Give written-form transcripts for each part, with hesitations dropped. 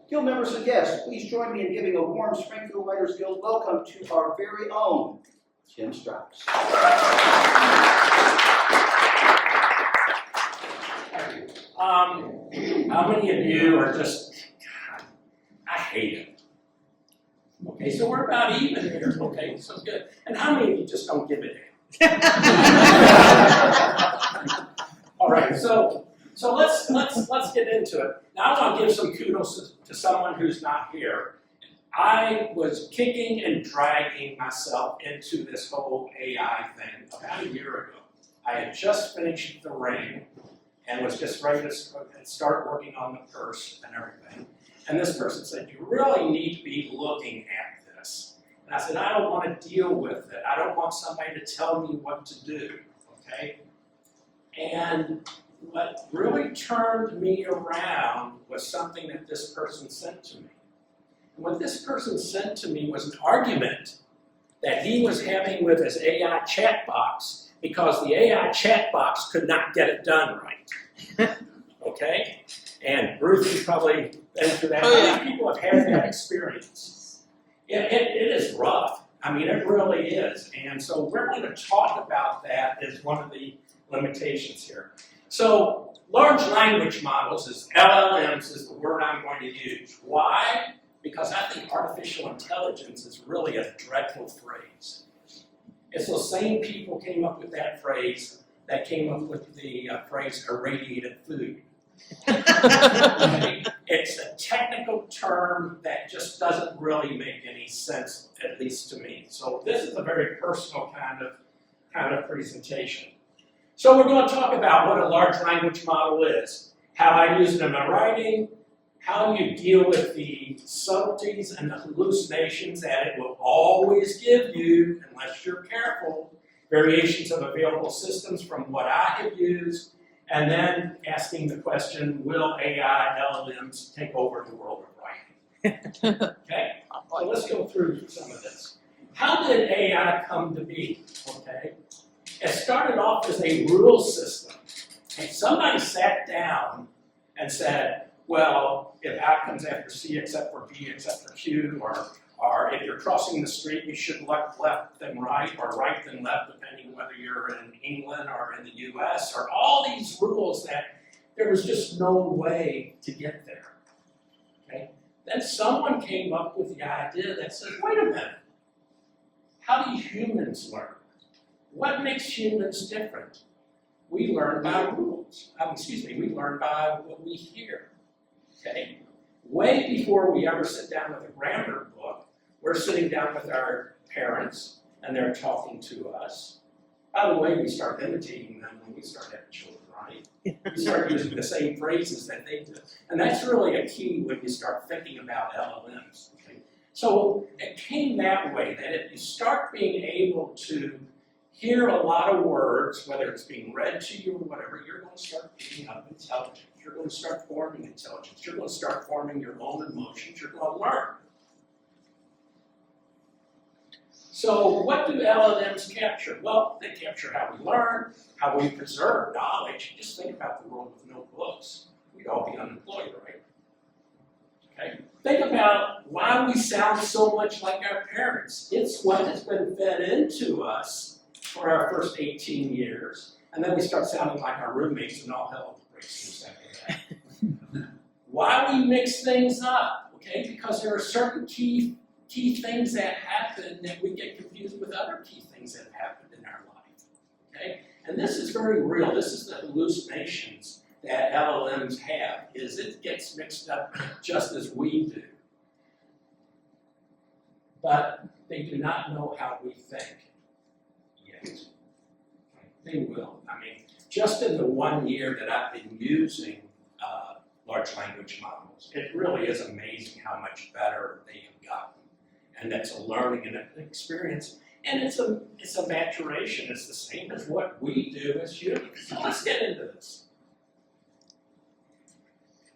Guild members and guests, please join me in giving a warm Springfield Writers Guild welcome to our very own Jim Strauss. How many of you are just, God, I hate it. Okay, so we're about even here. Okay, so good. And how many of you just don't give it in? All right, so let's get into it. Now I want to give some kudos to someone who's not here. I was kicking and dragging myself into this whole AI thing about a year ago. I had just finished The Ring and was just ready to start working on the purse and everything. And this person said, you really need to be looking at this. And I said, I don't want to deal with it. I don't want somebody to tell me what to do, okay? And what really turned me around was something that this person sent to me. And what this person sent to me was an argument that he was having with his AI chat box because the AI chat box could not get it done right. Okay? And Ruth, you've probably been through that. How many people have had that experience? It is rough. I mean, it really is. And so we're going to talk about that as one of the limitations here. So large language models, LLMs, is the word I'm going to use. Why? Because I think artificial intelligence is really a dreadful phrase. It's those same people came up with that phrase that came up with the phrase irradiated food. Okay? It's a technical term that just doesn't really make any sense, at least to me. So this is a very personal kind of presentation. So we're going to talk about what a large language model is, how I use it in my writing, how you deal with the subtleties and the hallucinations that it will always give you, unless you're careful, variations of available systems from what I have used, and then asking the question, will AI LLMs take over the world of writing? Okay, so let's go through some of this. How did AI come to be? Okay, it started off as a rule system. And somebody sat down and said, well, if A comes after C except for B except for Q, or if you're crossing the street, you should look left then right, or right then left, depending whether you're in England or in the US, or all these rules that there was just no way to get there. Okay? Then someone came up with the idea that said, wait a minute, how do humans learn? What makes humans different? We learn by rules. We learn by what we hear. Okay? Way before we ever sit down with a grammar book, we're sitting down with our parents and they're talking to us. By the way, we start imitating them when we start having children, right? We start using the same phrases that they do. And that's really a key when you start thinking about LLMs. Okay? So it came that way, that if you start being able to hear a lot of words, whether it's being read to you or whatever, you're going to start picking up intelligence. You're going to start forming intelligence. You're going to start forming your own emotions. You're going to learn. So what do LLMs capture? Well, they capture how we learn, how we preserve knowledge. Just think about the world with no books. We'd all be unemployed, right? Okay? Think about why we sound so much like our parents. It's what has been fed into us for our first 18 years. And then we start sounding like our roommates and all hell breaks loose after that. Why we mix things up, okay? Because there are certain key things that happen that we get confused with other key things that have happened in our life, okay? And this is very real. This is the hallucinations that LLMs have, is it gets mixed up just as we do. But they do not know how we think yet. They will. I mean, just in the 1 year that I've been using large language models, it really is amazing how much better they have gotten. And that's a learning and an experience. And it's a maturation. It's the same as what we do as humans. So let's get into this.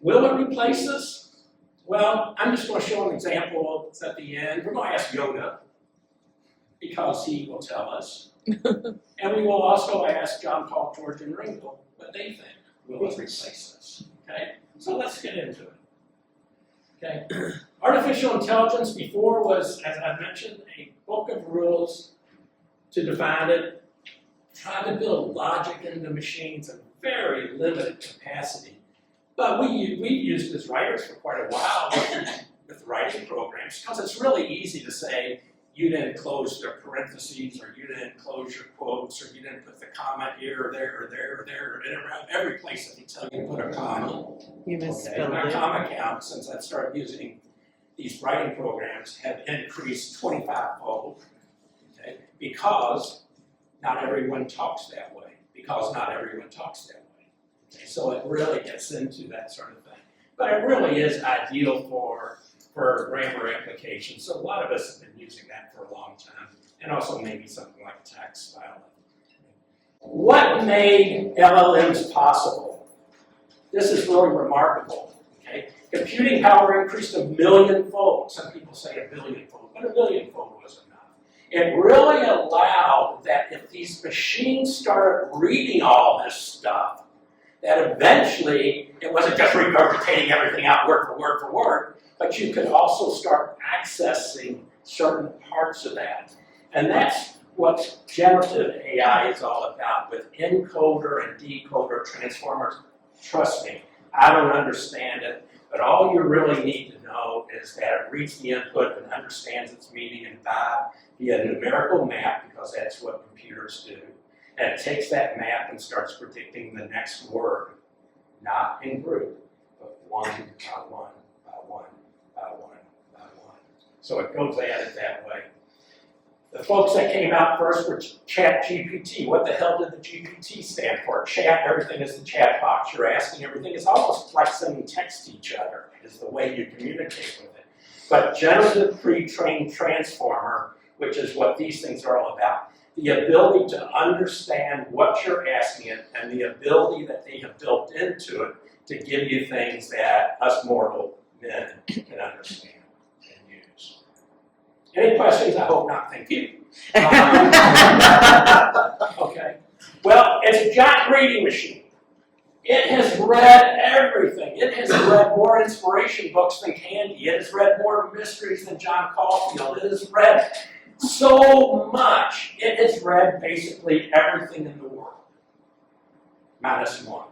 Will it replace us? Well, I'm just going to show an example at the end. We're going to ask Yoda, because he will tell us. And we will also ask John, Paul, George, and Ringo what they think. Will it replace us? Okay? So let's get into it. Okay. Artificial intelligence before was, as I mentioned, a book of rules to define it, trying to build logic into machines in very limited capacity. But we've used as writers for quite a while with writing programs, because it's really easy to say, you didn't close the parentheses, or you didn't close your quotes, or you didn't put the comma here, or there, or there, or there, and around every place that they tell you to put a comma. You Okay, misspelled my it. comma count, since I've started using these writing programs, have increased 25-fold, okay, because not everyone talks that way, Okay, so it really gets into that sort of thing. But it really is ideal for grammar applications, so a lot of us have been using that for a long time, and also maybe something like text style. What made LLMs possible? This is really remarkable. Okay? Computing power increased 1,000,000-fold. Some people say 1,000,000,000-fold, but 1,000,000-fold was enough. It really allowed that if these machines started reading all this stuff, that eventually it wasn't just regurgitating everything out word for word for word, but you could also start accessing certain parts of that. And that's what generative AI is all about with encoder and decoder transformers. Trust me, I don't understand it, but all you really need to know is that it reads the input and understands its meaning and via numerical map, because that's what computers do. And it takes that map and starts predicting the next word, not in group, but one by one by one by one by one. So it goes at it that way. The folks that came out first were ChatGPT. What the hell did the GPT stand for? Chat, everything is the chat box. You're asking everything. It's almost like sending text to each other, is the way you communicate with it. But generative pre-trained transformer, which is what these things are all about, the ability to understand what you're asking it, and the ability that they have built into it to give you things that us mortal men can understand and use. Any questions? I hope not. Thank you. Okay. Well, it's a giant reading machine. It has read everything. It has read more inspiration books than Candy. It has read more mysteries than John Caulfield. It has read so much. It has read basically everything in the world, minus one.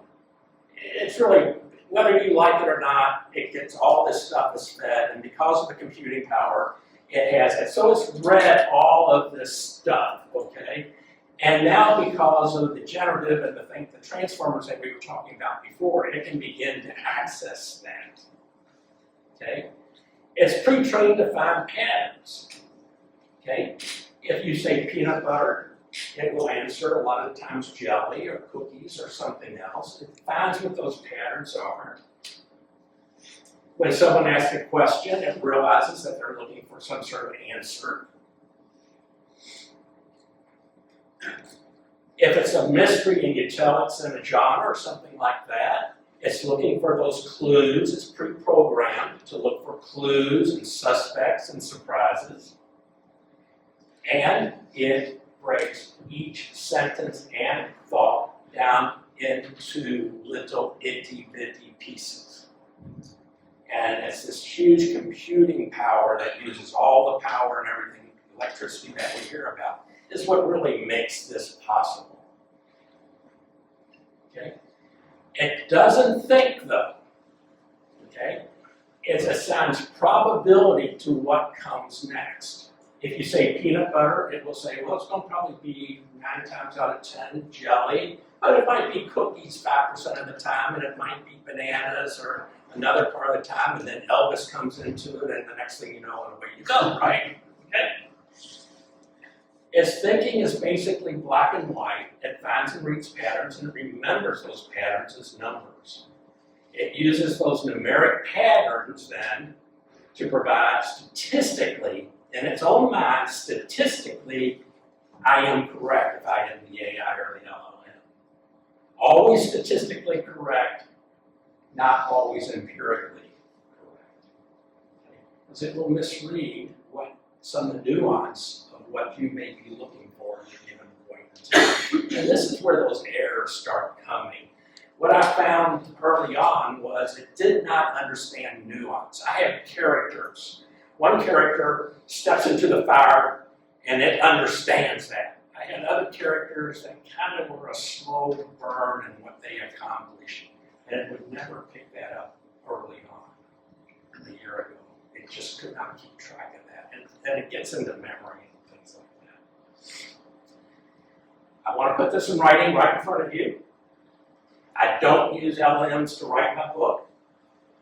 It's really, whether you like it or not, it gets all this stuff is fed, and because of the computing power, it has it. So it's read all of this stuff, okay? And now because of the generative and the transformers that we were talking about before, it can begin to access that, okay? It's pre-trained to find patterns. Okay, if you say peanut butter, it will answer a lot of times jelly or cookies or something else. It finds what those patterns are. When someone asks a question, it realizes that they're looking for some sort of answer. If it's a mystery and you tell it's in a genre or something like that, it's looking for those clues. It's pre-programmed to look for clues and suspects and surprises. And it breaks each sentence and thought down into little itty-bitty pieces. And it's this huge computing power that uses all the power and everything, electricity that we hear about, is what really makes this possible. Okay? It doesn't think, though. Okay? It assigns probability to what comes next. If you say peanut butter, it will say, well, it's going to probably be 9 times out of 10 jelly, but it might be cookies 5% of the time, and it might be bananas or another part of the time, and then Elvis comes into it, and the next thing you know, and away you go, right? Okay? Its thinking is basically black and white. It finds and reads patterns and remembers those patterns as numbers. It uses those numeric patterns then to provide statistically, in its own mind, statistically, I am correct if I am the AI or the LLM. Always statistically correct, not always empirically correct. Okay? Because it will misread some of the nuance of what you may be looking for at a given point in time. And this is where those errors start coming. what I found early on was it did not understand nuance. I have characters. One character steps into the fire and it understands that. I had other characters that kind of were a slow burn in what they accomplished, and it would never pick that up early on, a year ago. It just could not keep track of that, and then it gets into memory and things like that. I want to put this in writing right in front of you. I don't use LLMs to write my book.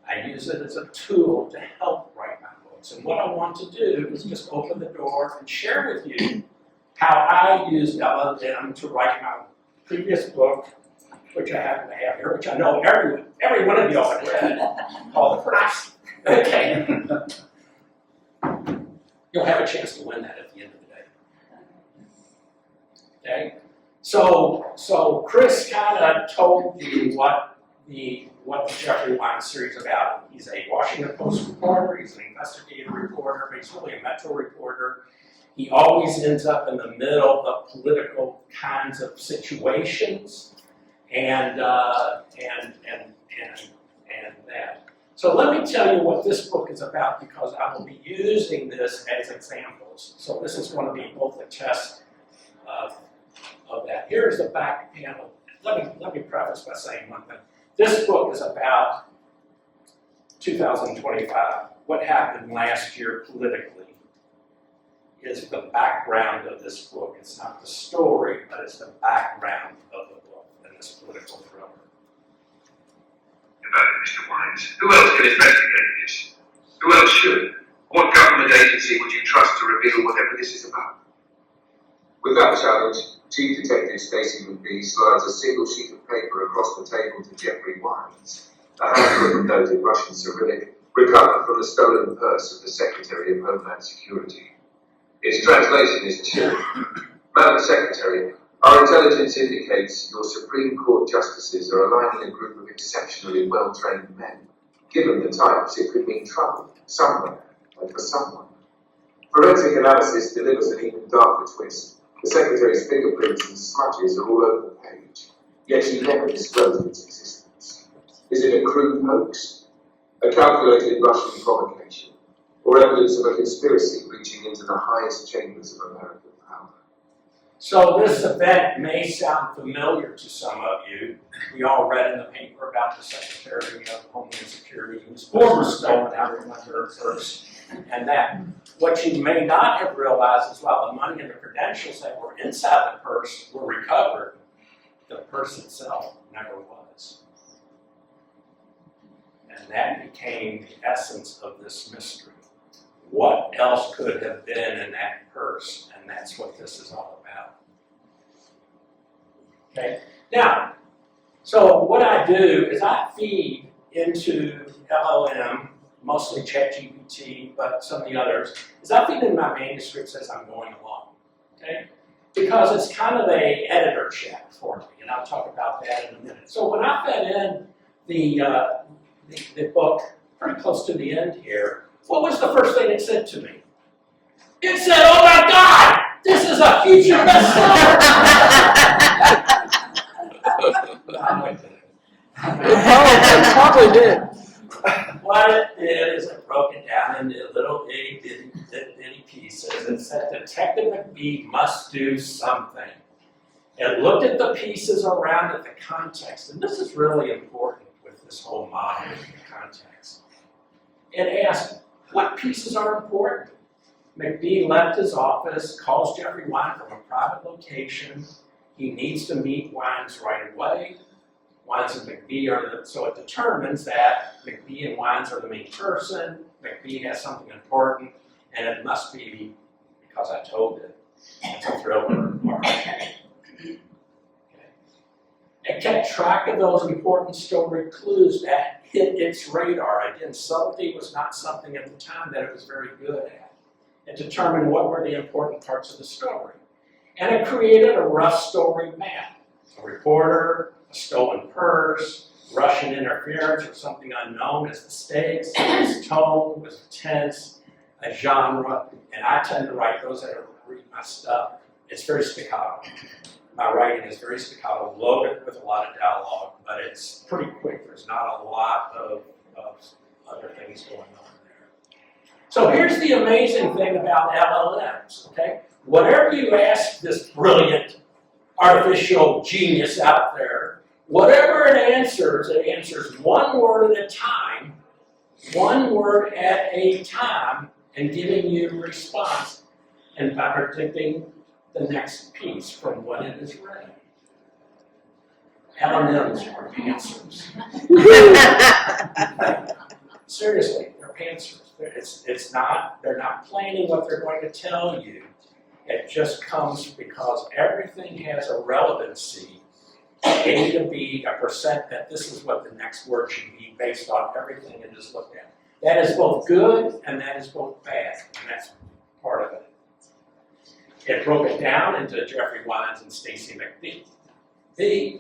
I use it as a tool to help write my books. And what I want to do is just open the door and share with you how I used LLM to write my previous book, which I happen to have here, which I know every one of y'all have read, called The Price. Okay. You'll have a chance to win that at the end of the day. Okay? So Chris kind of told you what the Jeffrey Wine series is about. He's a Washington Post reporter, he's an investigative reporter, but he's really a Metro reporter. He always ends up in the middle of political kinds of situations and that. So let me tell you what this book is about, because I will be using this as examples. So this is going to be both a test of that. Here's the back panel. Let me preface by saying one thing. This book is about 2025. What happened last year politically is the background of this book. It's not the story, but it's the background of the book and this political thriller. About it, Mr. Wines. Who else can investigate this? Who else should? What government agency would you trust to reveal whatever this is about? With that challenge, Chief Detective Stacey McBee slides a single sheet of paper across the table to Jeffrey Wines, a handwritten note in Russian Cyrillic, recovered from the stolen purse of the Secretary of Homeland Security. Its translation is chilling. Madam Secretary, our intelligence indicates your Supreme Court justices are aligning a group of exceptionally well-trained men. Given the types, it could mean trouble, somewhere, and for someone. Forensic analysis delivers an even darker twist. The Secretary's fingerprints and smudges are all over the page, yet she never disclosed its existence. Is it a crude hoax? A calculated Russian provocation? Or evidence of a conspiracy reaching into the highest chambers of American power? So this event may sound familiar to some of you. We all read in the paper about the Secretary of Homeland Security whose former stolen out from under her purse. And that what you may not have realized is while the money and the credentials that were inside the purse were recovered, the purse itself never was. And that became the essence of this mystery. What else could have been in that purse? And that's what this is all about. Okay, now, so what I do is I feed into LLM, mostly ChatGPT, but some of the others, is I feed in my manuscripts as I'm going along, okay? Because it's kind of a editor check for me, and I'll talk about that in a minute. So when I fed in the book pretty close to the end here, what was the first thing it said to me? It said, "Oh my God, this is a future bestseller!" It probably did. What it did is it broke it down into little itty pieces and said Detective McBee must do something. It looked at the pieces around it, the context, and this is really important with this whole model, the context. It asked, what pieces are important? McBee left his office, calls Jeffrey Wine from a private location. He needs to meet Wines right away. Wines and McBee are so it determines that McBee and Wines are the main person. McBee has something important, and it must be because I told it. It's a thriller. Okay. It kept track of those important story clues that hit its radar. Again, subtlety was not something at the time that it was very good at. It determined what were the important parts of the story. And it created a rough story map. A reporter, a stolen purse, Russian interference or something unknown as the stakes, its tone was tense, a genre, and I tend to write those that read my stuff. It's very staccato. My writing is very staccato, loaded with a lot of dialogue, but it's pretty quick. There's not a lot of other things going on there. So here's the amazing thing about LLMs, okay? Whatever you ask this brilliant artificial genius out there, whatever it answers one word at a time, and giving you a response and by predicting the next piece from what it has read. LLMs are pantsers. Seriously, they're pantsers. They're not planning what they're going to tell you. It just comes because everything has a relevancy, A to B, a percent that this is what the next word should be based on everything it is looked at. That is both good and that is both bad, and that's part of it. It broke it down into Jeffrey Wines and Stacy McBee. The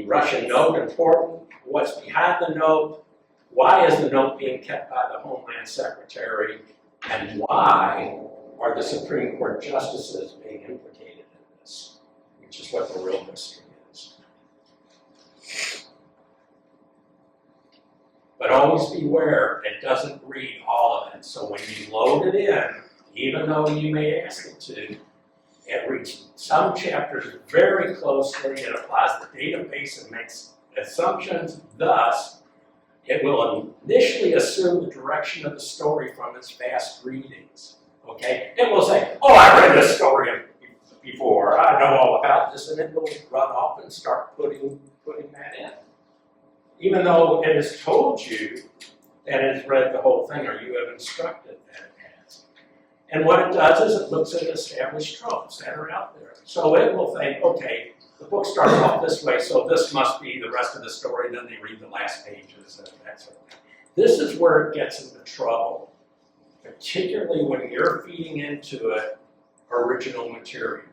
Russian note important, what's behind the note, why is the note being kept by the Homeland Secretary, and why are the Supreme Court justices being implicated in this, which is what the real mystery is. But always beware, it doesn't read all of it. So when you load it in, even though you may ask it to, it reads some chapters very closely, it applies the database and makes assumptions, thus, it will initially assume the direction of the story from its fast readings. Okay? It will say, oh, I read this story before, I know all about this, and it will run off and start putting that in. Even though it has told you that it has read the whole thing, or you have instructed that it has. And what it does is it looks at established tropes that are out there. So it will think, okay, the book starts off this way, so this must be the rest of the story, and then they read the last pages and that sort of thing. This is where it gets into trouble, particularly when you're feeding into it original material.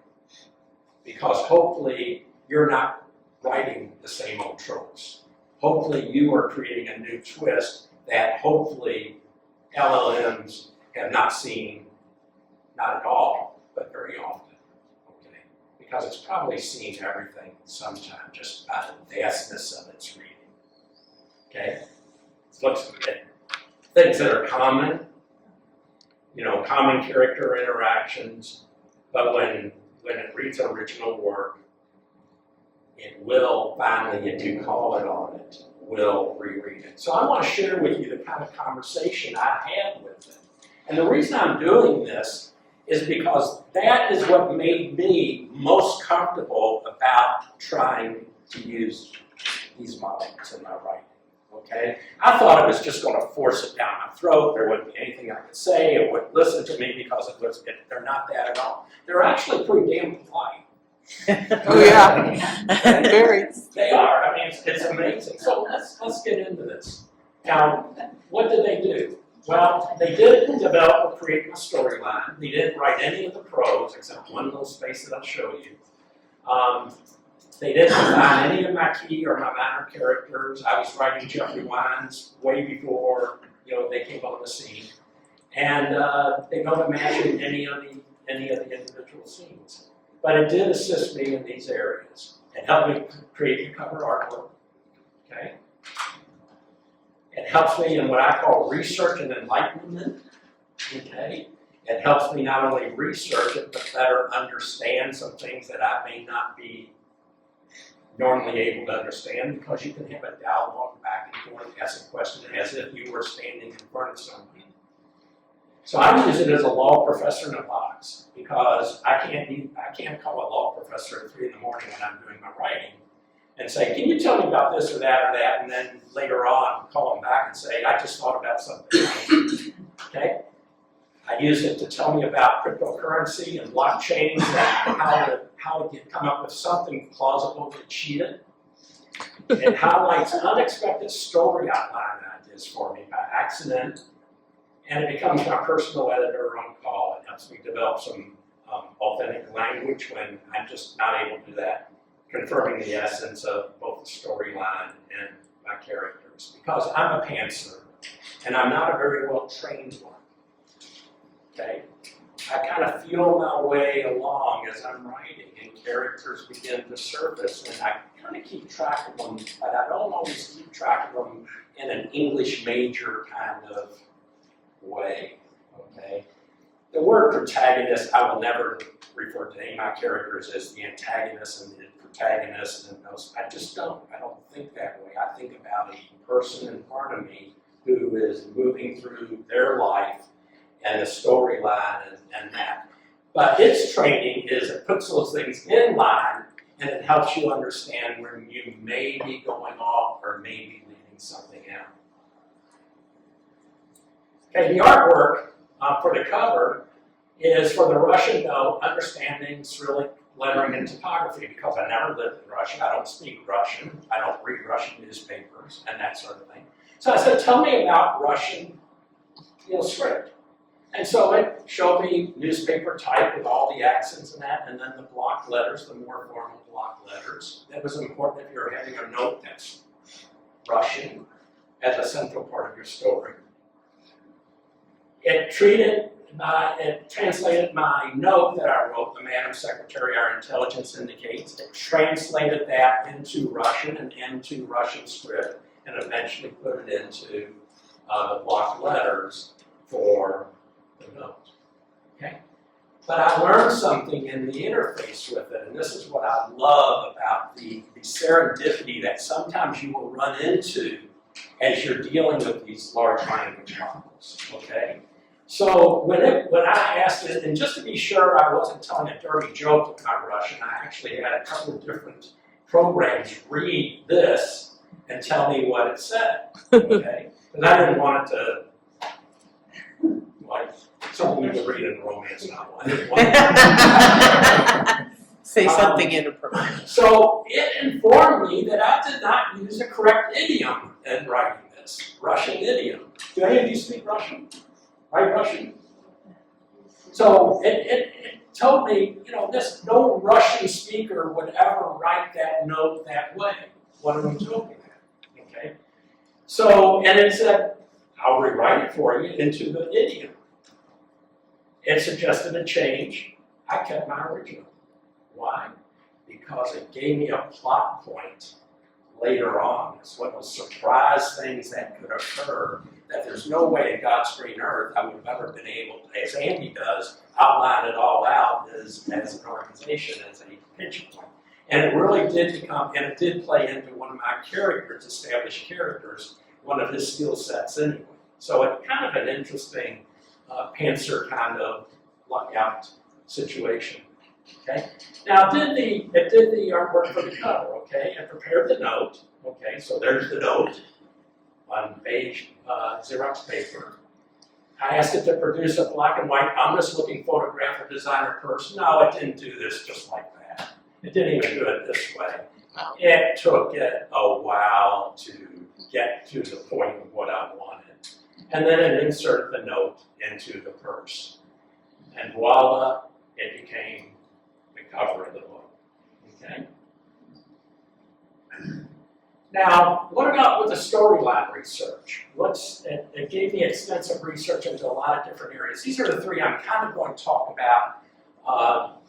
Because hopefully you're not writing the same old tropes. Hopefully you are creating a new twist that hopefully LLMs have not seen, not at all, but very often. Okay? Because it's probably seen everything sometime just by the vastness of its reading. Okay? It looks at things that are common, common character interactions, but when it reads original work, it will finally, if you call it on it, will reread it. So I want to share with you the kind of conversation I had with it. And the reason I'm doing this is because that is what made me most comfortable about trying to use these models in my writing. Okay? I thought it was just going to force it down my throat. There wouldn't be anything I could say. It wouldn't listen to me because they're not that at all. They're actually pretty damn polite. Oh yeah, very. They are. I mean, it's amazing. So let's get into this. Now, what did they do? Well, they didn't develop or create my storyline. They didn't write any of the prose except one little space that I'll show you. They didn't define any of my key or my minor characters. I was writing Jeffrey Wines way before they came on the scene, and they don't imagine any of the individual scenes. But it did assist me in these areas. It helped me create the cover artwork, okay? It helps me in what I call research and enlightenment, okay? It helps me not only research it, but better understand some things that I may not be normally able to understand, because you can have a dialogue back and forth, ask a question as if you were standing in front of somebody. So I use it as a law professor in a box, because I can't call a law professor at 3 in the morning when I'm doing my writing and say, can you tell me about this or that, and then later on call them back and say, I just thought about something else. Okay? I use it to tell me about cryptocurrency and blockchains and how to come up with something plausible to cheat it. It highlights unexpected story outline ideas for me by accident. And it becomes my personal editor on call. It helps me develop some authentic language when I'm just not able to do that, confirming the essence of both the storyline and my characters. Because I'm a pantser, and I'm not a very well trained one. Okay? I kind of feel my way along as I'm writing, and characters begin to surface, and I kind of keep track of them, but I don't always keep track of them in an English major kind of way, okay? The word protagonist, I will never refer to any of my characters as the antagonist and the protagonist, and those, I don't think that way. I think about a person in front of me who is moving through their life and the storyline and that. But its training is it puts those things in line and it helps you understand when you may be going off or may be leaving something out. Okay, the artwork for the cover is for the Russian note, understanding Cyrillic lettering and typography, because I never lived in Russia, I don't speak Russian, I don't read Russian newspapers and that sort of thing. So I said, tell me about Russian script. And so it showed me newspaper type with all the accents and that, and then the block letters, the more formal block letters. That was important if you're having a note that's Russian as a central part of your story. It translated my note that I wrote, the Madam Secretary, our intelligence indicates. It translated that into Russian and into Russian script, and eventually put it into the block letters for the note. Okay? But I learned something in the interface with it, and this is what I love about the serendipity that sometimes you will run into as you're dealing with these large language models. Okay? So when I asked it, and just to be sure I wasn't telling a dirty joke about Russian, I actually had a couple of different programs read this and tell me what it said, okay? Because I didn't want it to, like, something you could read in a romance novel. I didn't want it. Say something inappropriate. So it informed me that I did not use the correct idiom in writing this, Russian idiom. Do any of you speak Russian? Write Russian? So it told me, no Russian speaker would ever write that note that way. What am I talking about? Okay. So, and it said, I'll rewrite it for you into the idiom. It suggested a change. I kept my original. Why? Because it gave me a plot point later on. It's one of those surprise things that could occur that there's no way in God's green earth I would have ever been able to, as Andy does, outline it all out as an organization, as a pinch point. And it really did become, and it did play into one of my characters, established characters, one of his skill sets anyway. So it's kind of an interesting pantser kind of lockout situation. Okay. Now it did the artwork for the cover. Okay, and prepared the note. Okay, so there's the note on page Xerox paper. I asked it to produce a black and white ominous-looking photograph of designer person. No, it didn't do this just like that. It didn't even do it this way. It took it a while to get to the point of what I wanted. And then it inserted the note into the purse. And voila, it became the cover of the book. Okay? Now, what about with the storyline research? It gave me extensive research into a lot of different areas. These are the three I'm kind of going to talk about.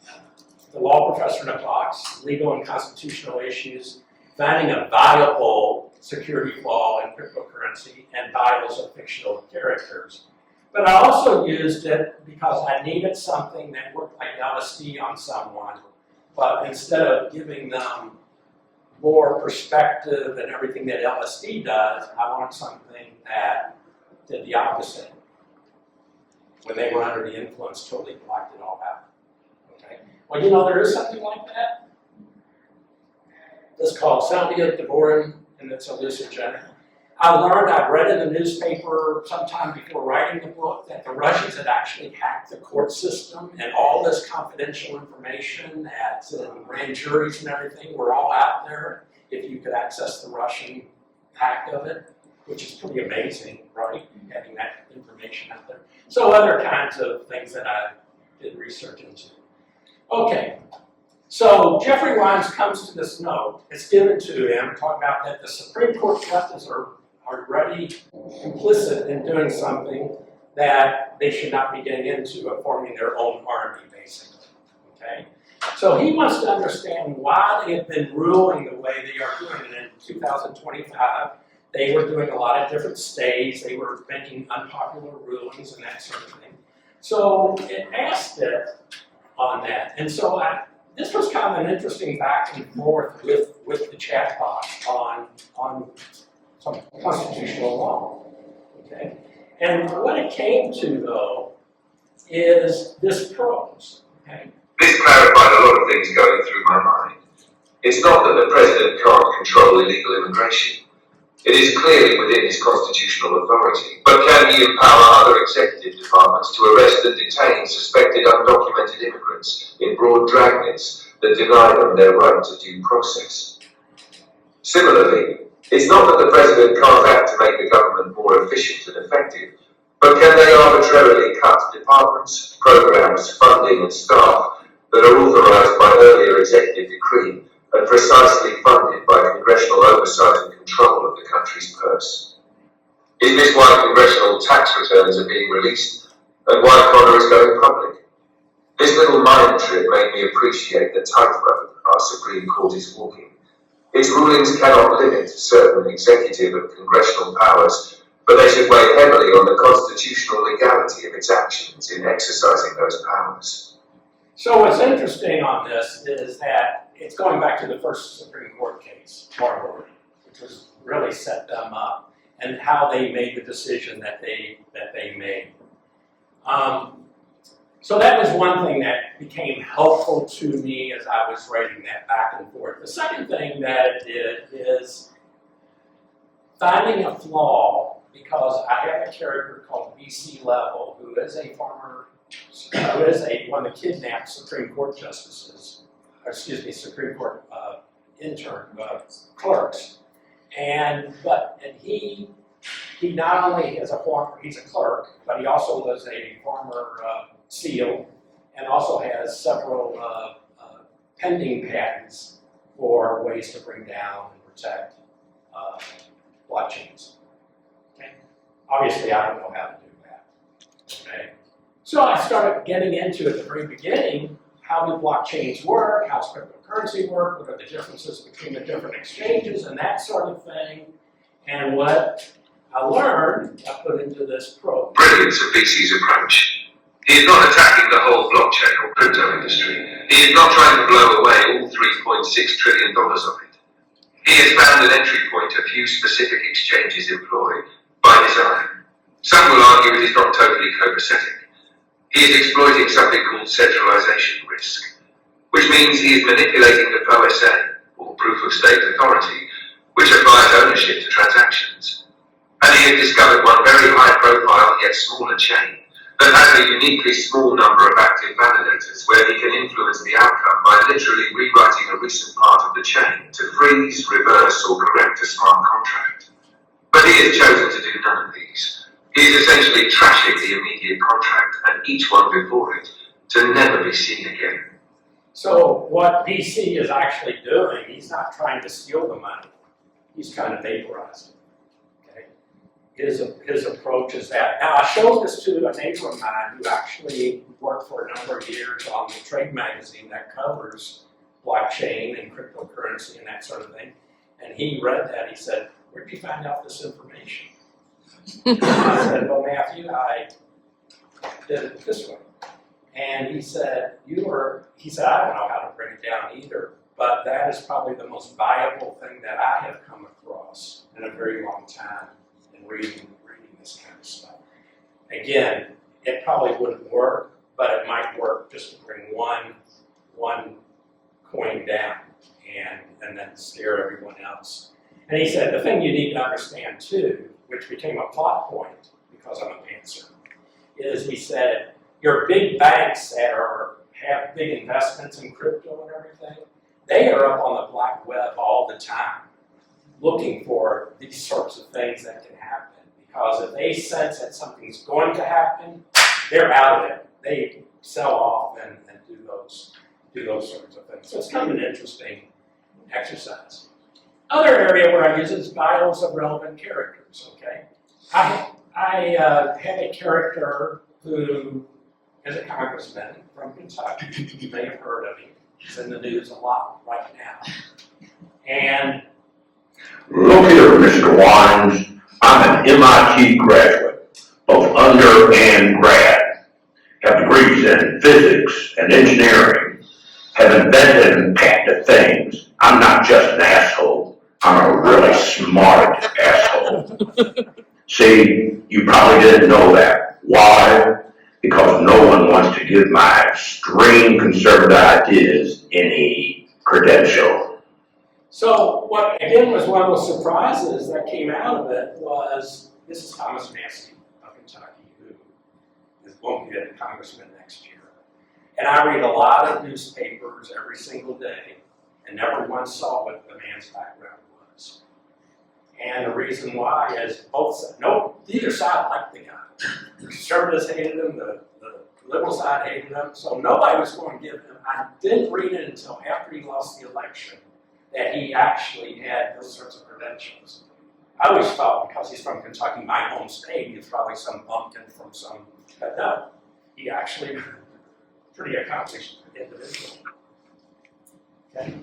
The law professor in a box, legal and constitutional issues, finding a viable security flaw in cryptocurrency, and bios of fictional characters. But I also used it because I needed something that worked like LSD on someone, but instead of giving them more perspective and everything that LSD does, I wanted something that did the opposite. When they were under the influence, totally blocked it all out. Okay? Well, there is something like that. It's called Salvia Devorum, and it's a hallucinogen. I read in the newspaper sometime before writing the book that the Russians had actually hacked the court system, and all this confidential information that's in grand juries and everything were all out there if you could access the Russian hack of it, which is pretty amazing, right? Having that information out there. So other kinds of things that I did research into. Okay. So Jeffrey Wines comes to this note. It's given to him, talking about that the Supreme Court justices are already complicit in doing something that they should not be getting into forming their own army, basically, okay? So he wants to understand why they have been ruling the way they are doing it in 2025. They were doing a lot of different states, they were making unpopular rulings and that sort of thing. So it asked it on that, and so this was kind of an interesting back and forth with the chat box on some constitutional law, okay? And what it came to, though, is this prose, okay? This clarified a lot of things going through my mind. It's not that the president can't control illegal immigration. It is clearly within his constitutional authority. But can he empower other executive departments to arrest and detain suspected undocumented immigrants in broad dragnets that deny them their right to due process? Similarly, it's not that the president can't act to make the government more efficient and effective, but can they arbitrarily cut departments, programs, funding and staff that are authorised by earlier executive decree and precisely funded by congressional oversight and control of the country's purse? Is this why congressional tax returns are being released and why Connor is going public? This little mind trip made me appreciate the tightrope our Supreme Court is walking. Its rulings cannot limit certain executive and congressional powers, but they should weigh heavily on the constitutional legality of its actions in exercising those powers. So what's interesting on this is that it's going back to the first Supreme Court case, Marbury, which was really set them up, and how they made the decision that they made. So that was one thing that became helpful to me as I was writing that back and forth. The second thing that it did is finding a flaw, because I have a character called BC Level, who is a former, who is one of the kidnapped Supreme Court justices, or excuse me, Supreme Court clerks, and he not only is he's a clerk, but he also was a former SEAL, and also has several pending patents for ways to bring down and protect blockchains. Okay. Obviously, I don't know how to do that. Okay. So I started getting into at the very beginning, how do blockchains work, how does cryptocurrency work, what are the differences between the different exchanges and that sort of thing. And what I learned, I put into this probe. Brilliance of BC's approach. He is not attacking the whole blockchain or crypto industry. He is not trying to blow away all $3.6 trillion of it. He has found an entry point a few specific exchanges employ by design. Some will argue it is not totally copacetic. He is exploiting something called centralization risk, which means he is manipulating the POSA, or proof of stake authority, which applies ownership to transactions. And he has discovered one very high profile yet smaller chain that has a uniquely small number of active validators where he can influence the outcome by literally rewriting a recent part of the chain to freeze, reverse, or correct a smart contract. But he has chosen to do none of these. He is essentially trashing the immediate contract and each one before it to never be seen again. So what BC is actually doing, he's not trying to steal the money. He's trying to vaporize it. Okay? His approach is that. Now I showed this to a neighbor of mine who actually worked for a number of years on the trade magazine that covers blockchain and cryptocurrency and that sort of thing. And he read that, he said, "Where'd you find out this information?" I said, "Well, Matthew, I did it this way." And he said, I don't know how to bring it down either, but that is probably the most viable thing that I have come across in a very long time in reading this kind of stuff. Again, it probably wouldn't work, but it might work just to bring one coin down and then scare everyone else. And he said, the thing you need to understand too, which became a plot point because I'm a pantser, is he said, your big banks that have big investments in crypto and everything, they are up on the black web all the time looking for these sorts of things that can happen. Because if they sense that something's going to happen, they're out of it. They sell off and do those sorts of things. So it's kind of an interesting exercise. Other area where I use it is bios of relevant characters, okay? I had a character who is a congressman from Kentucky. You may have heard of him. He's in the news a lot right now. And Look here, Mr. Wines, I'm an MIT graduate, both under and grad. Have degrees in physics and engineering. Have invented and patented things. I'm not just an asshole, I'm a really smart asshole. See, you probably didn't know that. Why? Because no one wants to give my extreme conservative ideas any credential. so what, again, was one of those surprises that came out of it was, this is Thomas Massey of Kentucky, who won't be a congressman next year. And I read a lot of newspapers every single day, and never once saw what the man's background was. And the reason why is both sides, neither side liked the guy. The conservatives hated him, the liberal side hated him, so nobody was going to give him. I didn't read it until after he lost the election that he actually had those sorts of credentials. I always thought because he's from Kentucky, my home state, he's probably some bumpkin from some, but no, he actually pretty accomplished individual. Okay?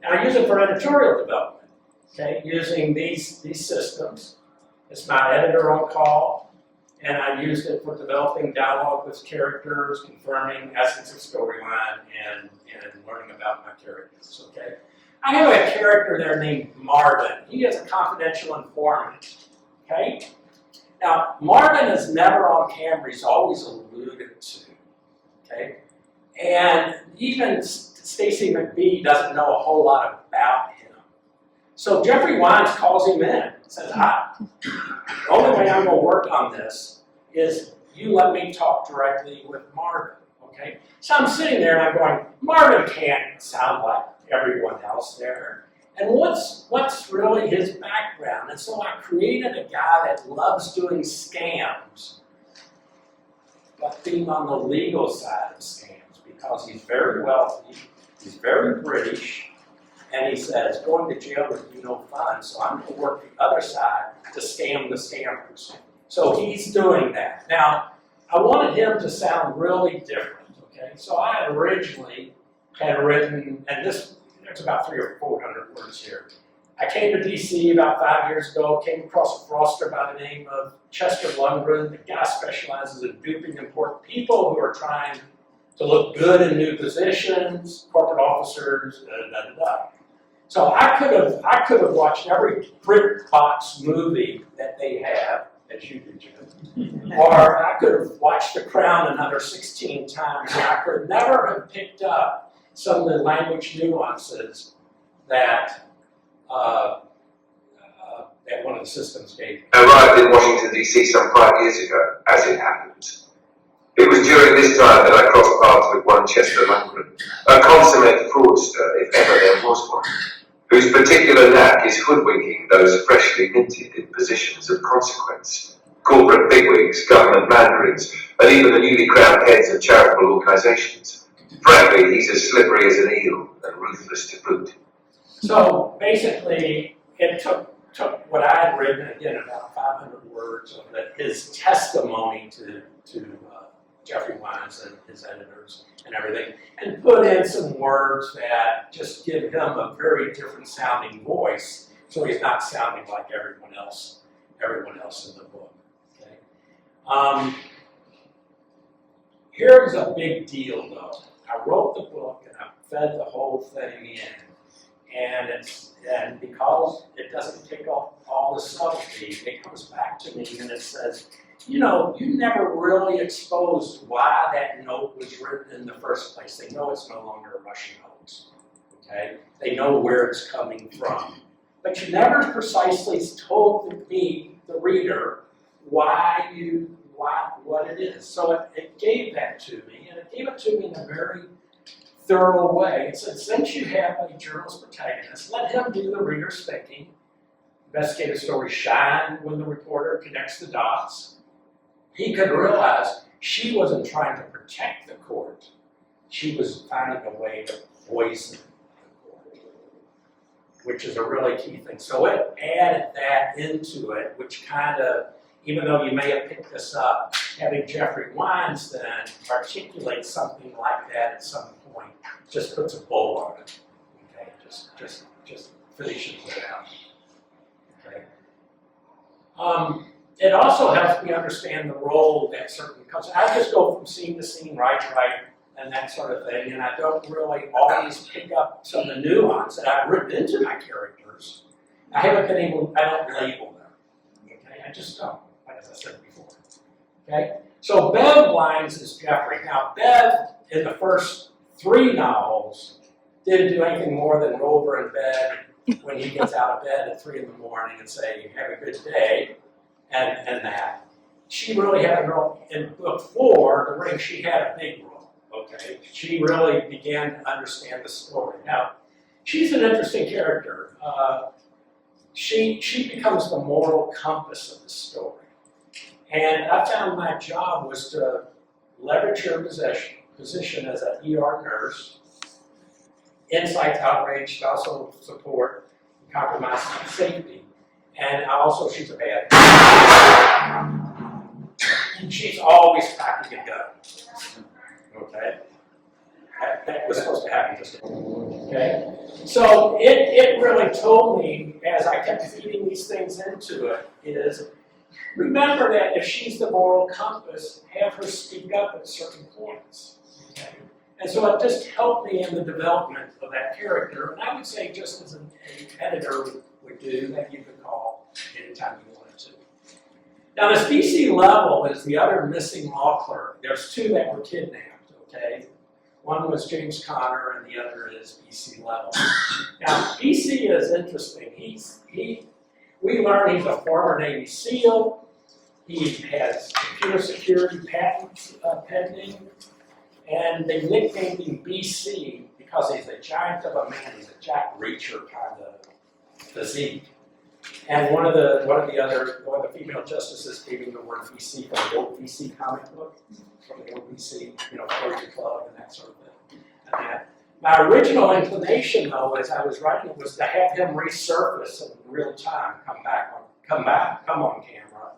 And I use it for editorial development, okay, using these systems. It's my editor on call, and I used it for developing dialogue with characters, confirming essence of storyline, and learning about my characters, okay? I have a character there named Marvin. He is a confidential informant, okay? Now, Marvin is never on camera, he's always alluded to, okay? And even Stacey McBee doesn't know a whole lot about him. So Jeffrey Wines calls him in and says, the only way I'm going to work on this is you let me talk directly with Marvin, okay? So I'm sitting there and I'm going, Marvin can't sound like everyone else there. And what's really his background? And so I created a guy that loves doing scams, but being on the legal side of scams, because he's very wealthy, he's very British, and he says going to jail would be no fun, so I'm going to work the other side to scam the scammers. So he's doing that. Now, I wanted him to sound really different, okay? So I had originally written, and there's about 300 or 400 words here. I came to DC about 5 years ago, came across a fraudster by the name of Chester Lundgren. The guy specializes in duping important people who are trying to look good in new positions, corporate officers, So I could have watched every BritBox movie that they have, as you do, Jim. Or I could have watched The Crown another 16 times, and I could never have picked up some of the language nuances that that one of the systems gave. I arrived in Washington, D.C. some 5 years ago, as it happened. It was during this time that I crossed paths with one Chester Lundgren, a consummate fraudster, if ever there was one, whose particular knack is hoodwinking those freshly minted in positions of consequence. Corporate bigwigs, government mandarins, and even the newly crowned heads of charitable organizations. Frankly, he's as slippery as an eel and ruthless to boot. So basically, it took what I had written, again, about 500 words of his testimony to Jeffrey Wines and his editors and everything, and put in some words that just give him a very different sounding voice, so he's not sounding like everyone else in the book. Okay. Here is a big deal, though. I wrote the book and I fed the whole thing in, and because it doesn't take off all the subtlety, it comes back to me and it says, you know, you never really exposed why that note was written in the first place. They know it's no longer a Russian hoax, okay? They know where it's coming from. But you never precisely told me, the reader, what it is. So it gave that to me, and it gave it to me in a very thorough way. It said, since you have a journalist protagonist, let him do the reader's thinking. Investigative stories shine when the reporter connects the dots. He could realize she wasn't trying to protect the court. She was finding a way to poison the court, which is a really key thing. So it added that into it, which kind of even though you may have picked this up, having Jeffrey Wines then articulate something like that at some point just puts a bow on it. Okay, just finishes it out. Okay. It also helps me understand the role that certain, because I just go from scene to scene, right, and that sort of thing, and I don't really always pick up some of the nuance that I've written into my characters. I haven't been able, I don't label them. Okay, I just don't, like as I said before. Okay, so Bev Wines is Jeffrey. Now, Bev, in the first 3 novels, didn't do anything more than roll over in bed when he gets out of bed at 3 in the morning and say, have a good day, and that. She really had a role. In book 4, The Ring, she had a big role, okay? She really began to understand the story. Now, she's an interesting character. She becomes the moral compass of the story. And I found my job was to leverage her position as an ER nurse, insights, outrage, spousal support, compromise, safety. And also, she's a bad guy. And she's always packing a gun. Okay? That was supposed to happen just a moment. Okay? So it really told me, as I kept feeding these things into it, is remember that if she's the moral compass, have her speak up at certain points. Okay? And so it just helped me in the development of that character. And I would say, just as an editor would do, that you could call anytime you wanted to. Now, this BC level is the other missing law clerk. There's 2 that were kidnapped, okay? One was James Connor, and the other is BC level. Now, BC is interesting. We learn he's a former Navy SEAL. He has computer security patents pending. And they nicknamed him BC because he's a giant of a man. He's a Jack Reacher kind of physique. And one of the female justices gave him the word BC from the old BC comic book, from the old BC, Poetry Club and that sort of thing. And that. My original inclination, though, as I was writing it, was to have him resurface in real time, come on camera.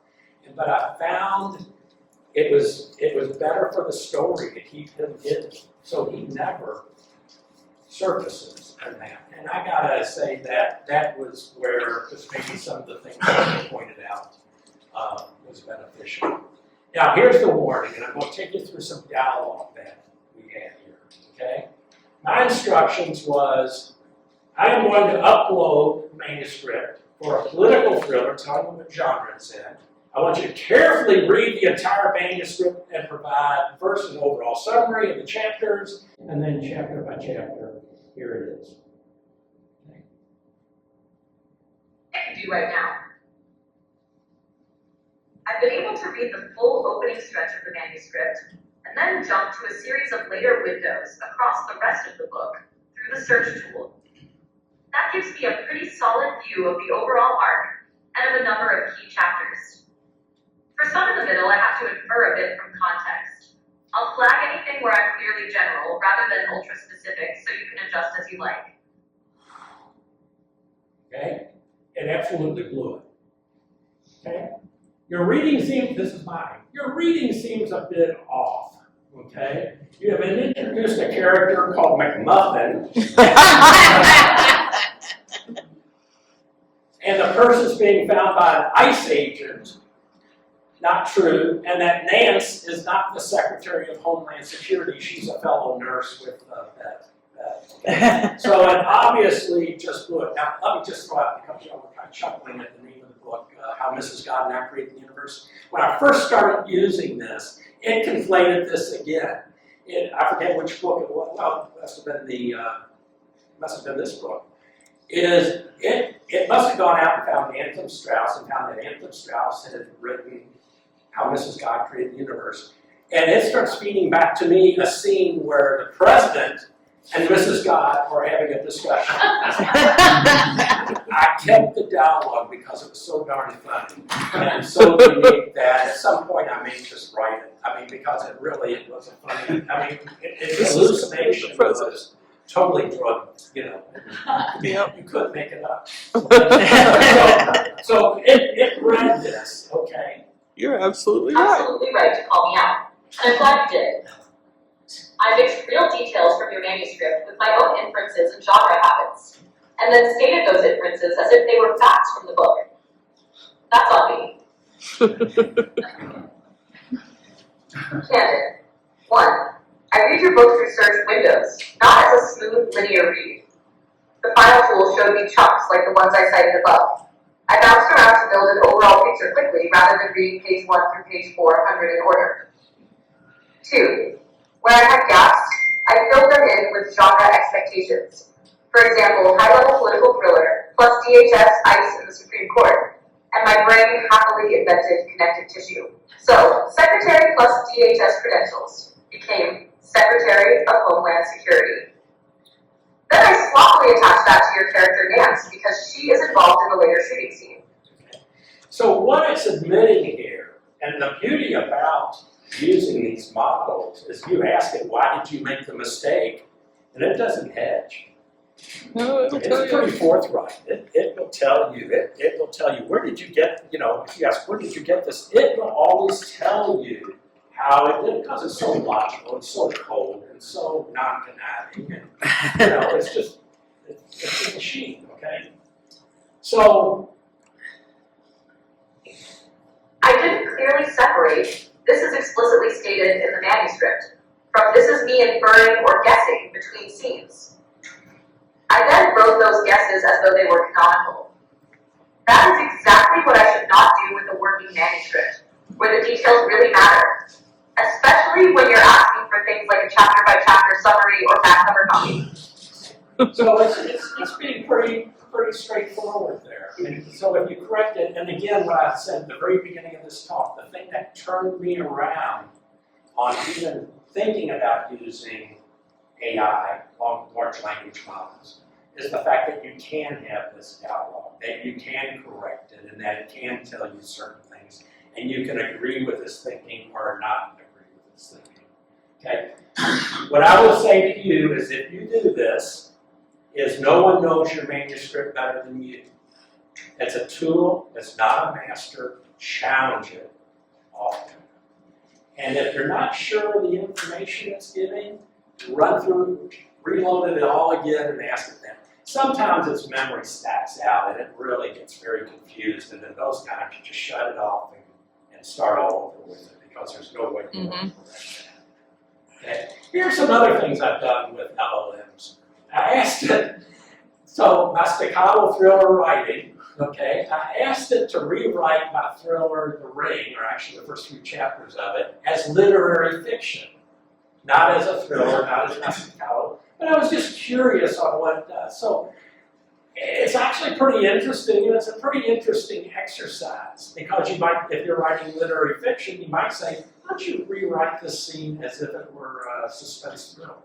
But I found it was better for the story to keep him hidden, so he never surfaces in that. And I gotta say that was where, just maybe some of the things that I pointed out was beneficial. Now, here's the warning, and I'm going to take you through some dialogue that we had here, okay? My instructions was, I am going to upload manuscript for a political thriller, telling them what genre it's in. I want you to carefully read the entire manuscript and provide first an overall summary of the chapters, and then chapter by chapter. Here it is. Okay. I can do right now. I've been able to read the full opening stretch of the manuscript, and then jump to a series of later windows across the rest of the book through the search tool. That gives me a pretty solid view of the overall arc and of a number of key chapters. For some in the middle, I have to infer a bit from context. I'll flag anything where I'm clearly general rather than ultra-specific, so you can adjust as you like. Okay? It absolutely blew it. Okay? Your reading seems, this is mine, your reading seems a bit off. Okay? You have introduced a character called McMuffin. And the person's being found by an ICE agent. Not true, and that Nance is not the Secretary of Homeland Security. She's a fellow nurse with that. So it obviously just blew it. Now, let me just throw out, because y'all were kind of chuckling at the name of the book, How Mrs. God Now Created the Universe. When I first started using this, it conflated this again. I forget which book it was. Well, it must have been this book. It must have gone out and found Anthem Strauss and found that Anthem Strauss had written How Mrs. God Created the Universe. And it starts feeding back to me a scene where the president and Mrs. God are having a discussion. I kept the dialogue because it was so darn funny and so unique that at some point I may just write it. I mean, because it wasn't funny. I mean, its hallucination was totally drugged, Yep. You couldn't make it up. So it read this, okay? You're absolutely right. Absolutely right to call me out, and I'm glad you did. I mixed real details from your manuscript with my own inferences and genre habits, and then stated those inferences as if they were facts from the book. That's on me. Candid. 1. I read your book through search windows, not as a smooth, linear read. The final tool showed me chunks like the ones I cited above. I bounced around to build an overall picture quickly rather than reading page 1 through page 400 in order. 2. Where I had gaps, I filled them in with genre expectations. For example, high-level political thriller, plus DHS, ICE, and the Supreme Court, and my brain happily invented connective tissue. So, Secretary plus DHS credentials became Secretary of Homeland Security. Then I sloppily attached that to your character Nance because she is involved in the later shooting scene. So what it's admitting here, and the beauty about using these models is you ask it, why did you make the mistake? And it doesn't hedge. No, it'll tell It's you. pretty forthright. It will tell you, it will tell you, where did you get, if you ask, where did you get this? It will always tell you how it did, because it's so logical, it's so cold, and so non-denying, and, it's just, it's a machine, okay? So, I didn't clearly separate, this is explicitly stated in the manuscript, from this is me inferring or guessing between scenes. I then wrote those guesses as though they were canonical. That is exactly what I should not do with a working manuscript, where the details really matter, especially when you're asking for things like a chapter-by-chapter summary or back cover copy. so it's being pretty straightforward there. And so if you correct it, and again, what I said at the very beginning of this talk, the thing that turned me around on even thinking about using AI, large language models, is the fact that you can have this dialogue, that you can correct it, and that it can tell you certain things, and you can agree with this thinking or not agree with this thinking. Okay? What I will say to you is if you do this, is no one knows your manuscript better than you. It's a tool, it's not a master, challenge it often. And if you're not sure of the information it's giving, run through, reload it all again and ask it then. Sometimes its memory stacks out and it really gets very confused, and in those times you just shut it off and start all over with it because there's no way to correct that. Okay. Here's some other things I've done with LLMs. I asked it, so my staccato thriller writing, okay, I asked it to rewrite my thriller, The Ring, or actually the first few chapters of it, as literary fiction. Not as a thriller, not as my staccato, but I was just curious on what it does. So it's actually pretty interesting, and it's a pretty interesting exercise, because you might, if you're writing literary fiction, you might say, why don't you rewrite this scene as if it were a suspense thriller,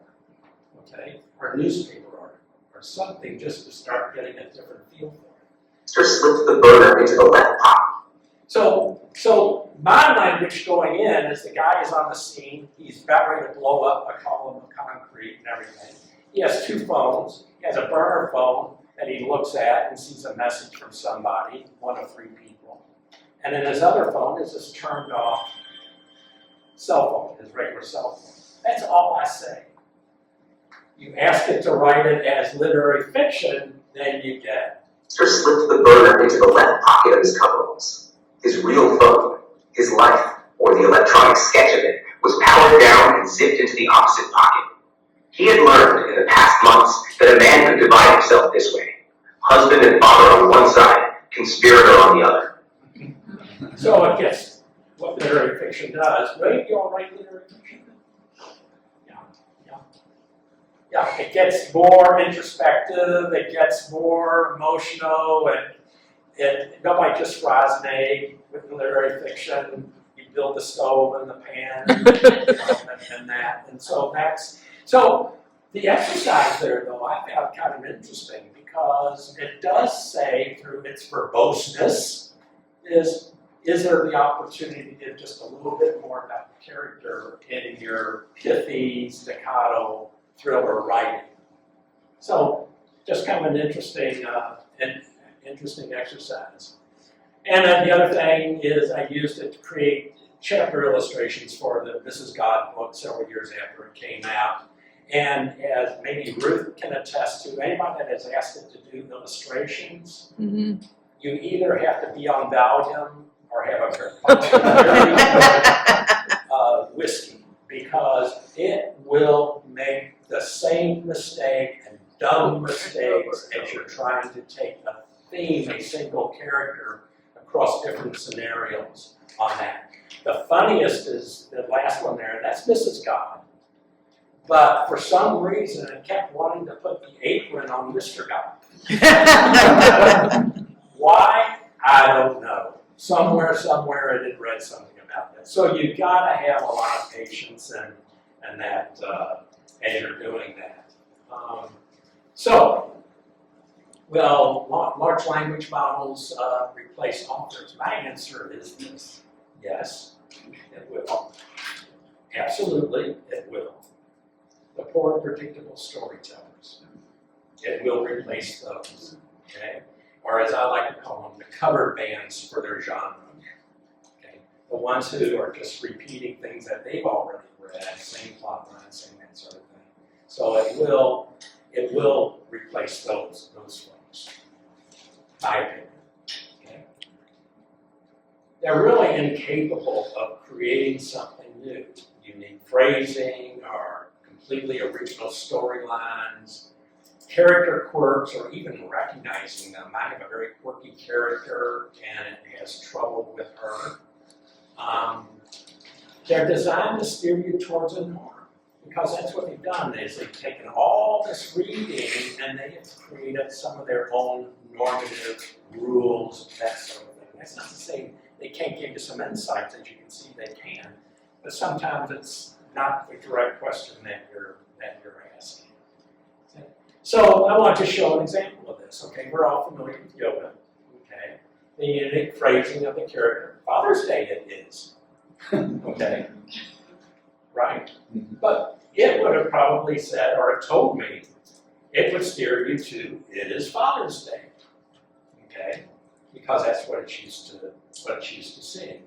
okay, or a newspaper article, or something, just to start getting a different feel for it. Just slips the burner into the left pocket. So my language going in is the guy is on the scene, he's about ready to blow up a column of concrete and everything. He has two phones, he has a burner phone that he looks at and sees a message from somebody, one of three people. And then his other phone is his turned off cell phone, his regular cell phone. That's all I say. You ask it to write it as literary fiction, then you get. Just slipped the burner into the left pocket of his coveralls. His real phone, his life, or the electronic sketch of it, was powered down and zipped into the opposite pocket. He had learned in the past months that a man could divide himself this way. Husband and father on one side, conspirator on the other. So it gets what literary fiction does. Right? You all write literary fiction? Yeah, it gets more introspective, it gets more emotional, and nobody just fries an egg with literary fiction. You build the stove and the pan and that. And so the exercise there, though, I found kind of interesting because it does say through its verboseness is there the opportunity to give just a little bit more about the character in your pithy staccato thriller writing. So just kind of an interesting exercise. And then the other thing is I used it to create chapter illustrations for the Mrs. God book several years after it came out. And as maybe Ruth can attest to, anybody that has asked it to do illustrations, you either have to be on Valium or have a very good whiskey, because it will make the same mistake and dumb mistakes as you're trying to take a theme, a single character, across different scenarios on that. The funniest is the last one there, that's Mrs. God. But for some reason, I kept wanting to put the apron on Mr. God. Why? I don't know. Somewhere I did read something about that. So you gotta have a lot of patience and that as you're doing that. Will large language models replace authors? My answer is this. Yes, it will. Absolutely, it will. The poor, predictable storytellers. It will replace those, okay? Or as I like to call them, the cover bands for their genre, okay? The ones who are just repeating things that they've already read, same plot line, same that sort of thing. So it will replace those folks, my opinion, okay? They're really incapable of creating something new, unique phrasing or completely original storylines, character quirks, or even recognizing them. I have a very quirky character and it has trouble with her. They're designed to steer you towards a norm, because that's what they've done, is they've taken all this reading and they have created some of their own normative rules, that sort of thing. That's not to say they can't give you some insights, as you can see they can, but sometimes it's not the direct question that you're asking. Okay. So I want to show an example of this. Okay, we're all familiar with yoga. Okay, the unique phrasing of the character. Father's Day it is. Okay, right. But it would have probably said, or it told me, it would steer you to it is Father's Day. Okay, because that's what it's used to seeing.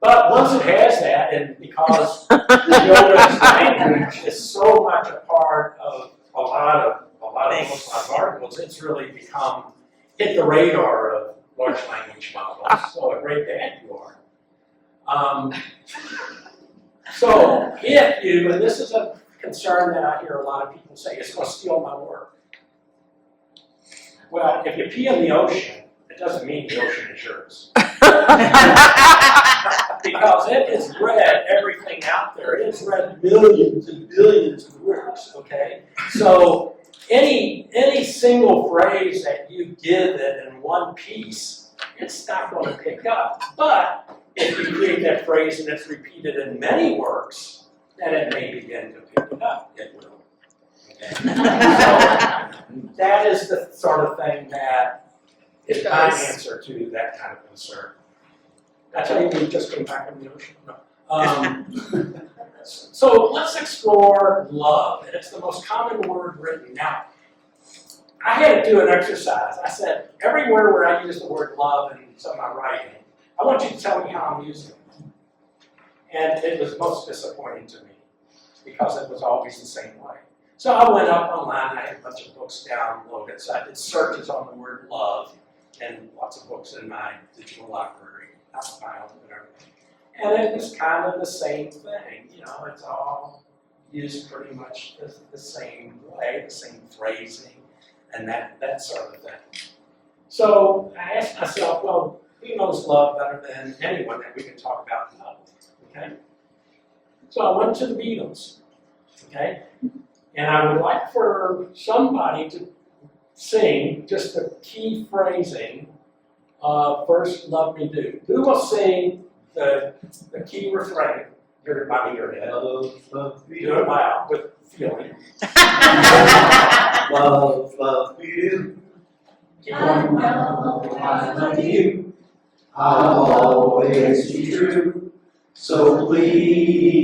But once it has that, and because yoga's language is so much a part of a lot of books, a lot of articles, it's really hit the radar of large language models. So a great dad you are. So if you, and this is a concern that I hear a lot of people say, it's going to steal my work. Well, if you pee in the ocean, it doesn't mean the ocean is yours. Because it has read everything out there. It has read millions and billions of words, okay? So any single phrase that you give it in one piece, it's not going to pick up. But if you create that phrase and it's repeated in many works, then it may begin to pick it up. It will. Okay? So that is the sort of thing that is my answer to that kind of concern. That's how you just came back from the ocean. No. So let's explore love. And it's the most common word written. Now, I had to do an exercise. I said, everywhere where I use the word love in some of my writing, I want you to tell me how I'm using it. And it was most disappointing to me, because it was always the same way. So I went up online and I had a bunch of books downloaded. So I did searches on the word love and lots of books in my digital library, not filed and everything. And it was kind of the same thing. You know, it's all used pretty much the same way, the same phrasing, and that sort of thing. So I asked myself, well, who knows love better than anyone that we can talk about love? Okay? So I went to the Beatles, okay? And I would like for somebody to sing just the key phrasing of First Love Me Do. Who will sing the key refrain? Hear it by your head. Love me do. Do it loud with feeling. Love me do. Keep going. I love you. I'll always be true. So please,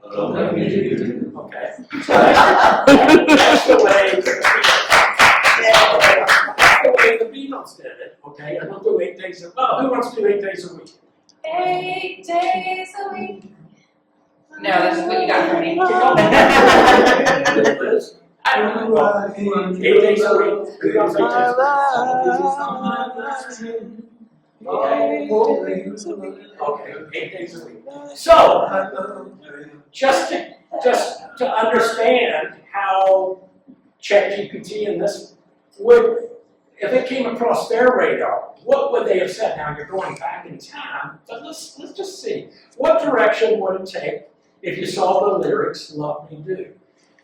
love me do. Okay. So that's the way the Beatles did it. we'll do 8 days a, oh, who wants to do 8 days a week? 8 days a week. No, that's what you got for me. Liz? I don't know. 8 days a week. Who goes 8 days a week? Okay, 8 days a week. So, just to understand how ChatGPT and this would, if it came across their radar, what would they have said? Now you're going back in time, but let's just see. What direction would it take if you saw the lyrics, "Love Me Do"?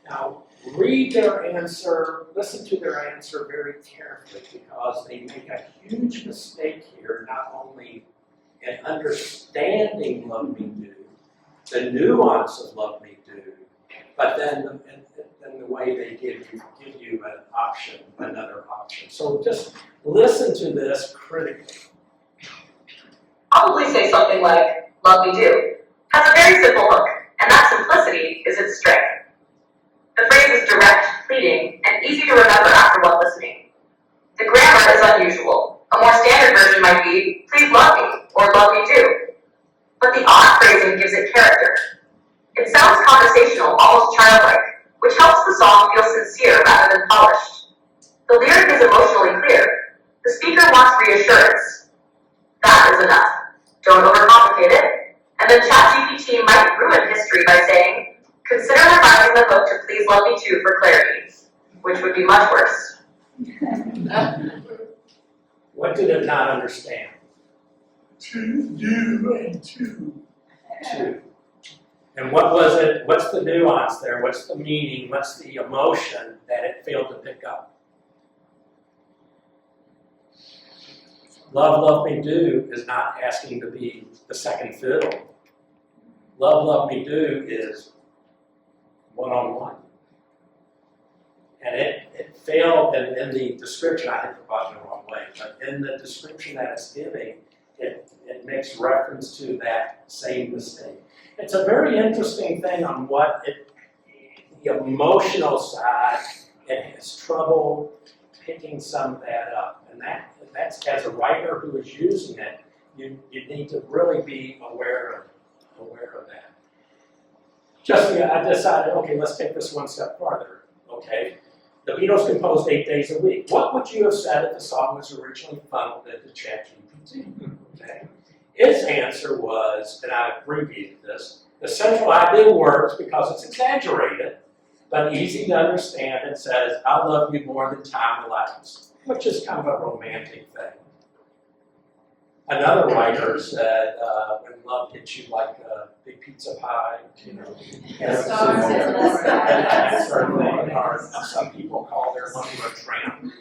Now, read their answer, listen to their answer very carefully, because they make a huge mistake here, not only in understanding "Love Me Do," the nuance of "Love Me Do," but then the way they give you an option, another option. So just listen to this critically. Probably say something like, "Love Me Do" has a very simple hook, and that simplicity is its strength. The phrase is direct, pleading, and easy to remember after one listening. The grammar is unusual. A more standard version might be, "Please love me," or "Love me do." But the odd phrasing gives it character. It sounds conversational, almost childlike, which helps the song feel sincere rather than polished. The lyric is emotionally clear. The speaker wants reassurance. That is enough. Don't overcomplicate it. And then ChatGPT might ruin history by saying, "Consider revising the hook to 'Please Love Me Too' for clarity," which would be much worse. What did it not understand? To do and to. Two. And what was it, what's the nuance there? What's the meaning? What's the emotion that it failed to pick up? Love, Love Me Do is not asking to be the second fiddle. Love, Love Me Do is one-on-one. And it failed in the description. I had forgotten the wrong way, but in the description that it's giving, it makes reference to that same mistake. It's a very interesting thing on what the emotional side, it has trouble picking some of that up. And that's as a writer who is using it, you need to really be aware of that. I decided, okay, let's take this one step farther. Okay, the Beatles composed 8 days a week. What would you have said if the song was originally funneled into ChatGPT? Okay. Its answer was, and I abbreviated this, the central idea works because it's exaggerated, but easy to understand. It says, "I love you more than time allows," which is kind of a romantic thing. Another writer said, "When love hits you like a big pizza pie," you know, and Stars in the sky. that sort of thing, or some people call their lover a tramp.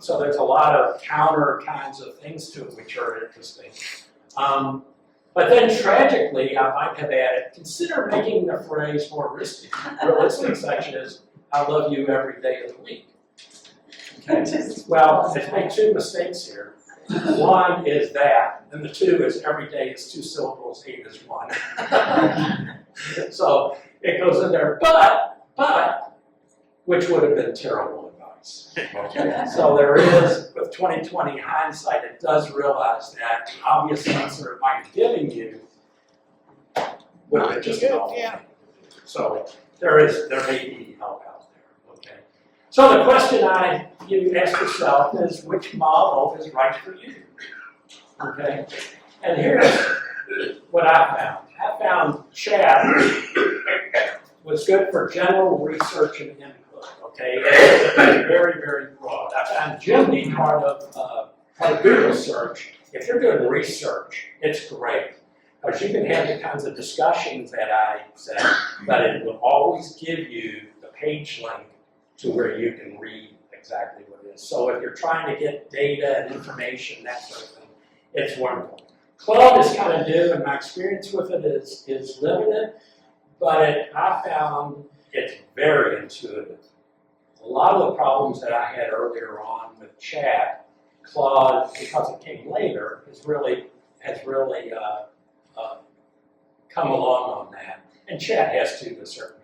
So there's a lot of counter kinds of things to it which are interesting. But then tragically, I might have added, consider making the phrase more realistic, such as, "I love you every day of the week." Okay. Well, it's made two mistakes here. One is that, and the two is every day is 2 syllables, 8 is 1. So it goes in there, but, which would have been terrible advice. Okay. So there is, with 2020 hindsight, it does realize that the obvious answer it might have given you would have been just no. Yeah. So there may be help out there. Okay. So the question you ask yourself is, which model is right for you? Okay. And here's what I found. I found Chat was good for general research and input. Okay, it's very, very broad. I found Jimmy part of Google search. If you're doing research, it's great. Because you can have the kinds of discussions that I said, but it will always give you the page link to where you can read exactly what it is. So if you're trying to get data and information, that sort of thing, it's wonderful. Claude is kind of new, and my experience with it is limited, but I found it's very intuitive. A lot of the problems that I had earlier on with Chat, Claude, because it came later, has really come along on that. And Chat has to a certain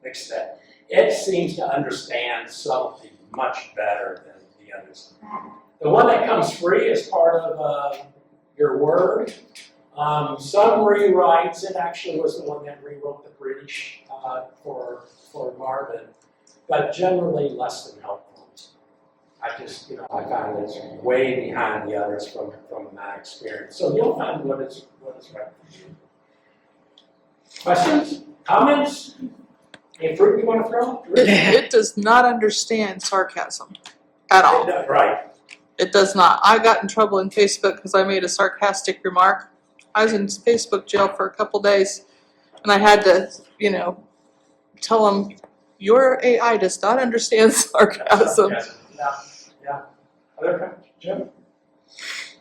extent. It seems to understand subtlety much better than the others. The one that comes free is part of your Word. Some rewrites, it actually was the one that rewrote the British for Marvin, but generally less than helpful. I just, I find it's way behind the others from my experience. So you'll find what is right for you. Questions? Comments? Any fruit you want to throw? It does not understand sarcasm at all. Right. It does not. I got in trouble in Facebook because I made a sarcastic remark. I was in Facebook jail for a couple days, and I had to, tell them, your AI does not understand sarcasm. Yeah. Other comments? Jim?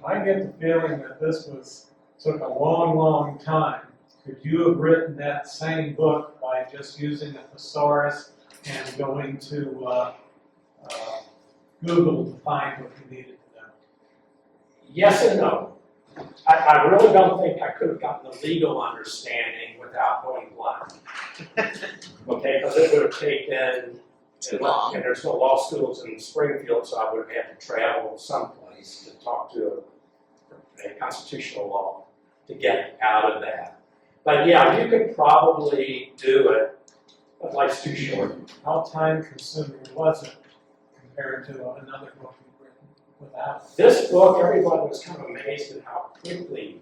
I get the feeling that this took a long, long time. Could you have written that same book by just using a thesaurus and going to Google to find what you needed to know? Yes and no. I really don't think I could have gotten the legal understanding without going blind. Okay, because it would have taken Too long. And there's no law schools in Springfield, so I would have had to travel someplace to talk to a constitutional law to get out of that. But yeah, you could probably do it, but life's too short. How time consuming was it compared to another book you've written without? This book, everybody was kind of amazed at how quickly.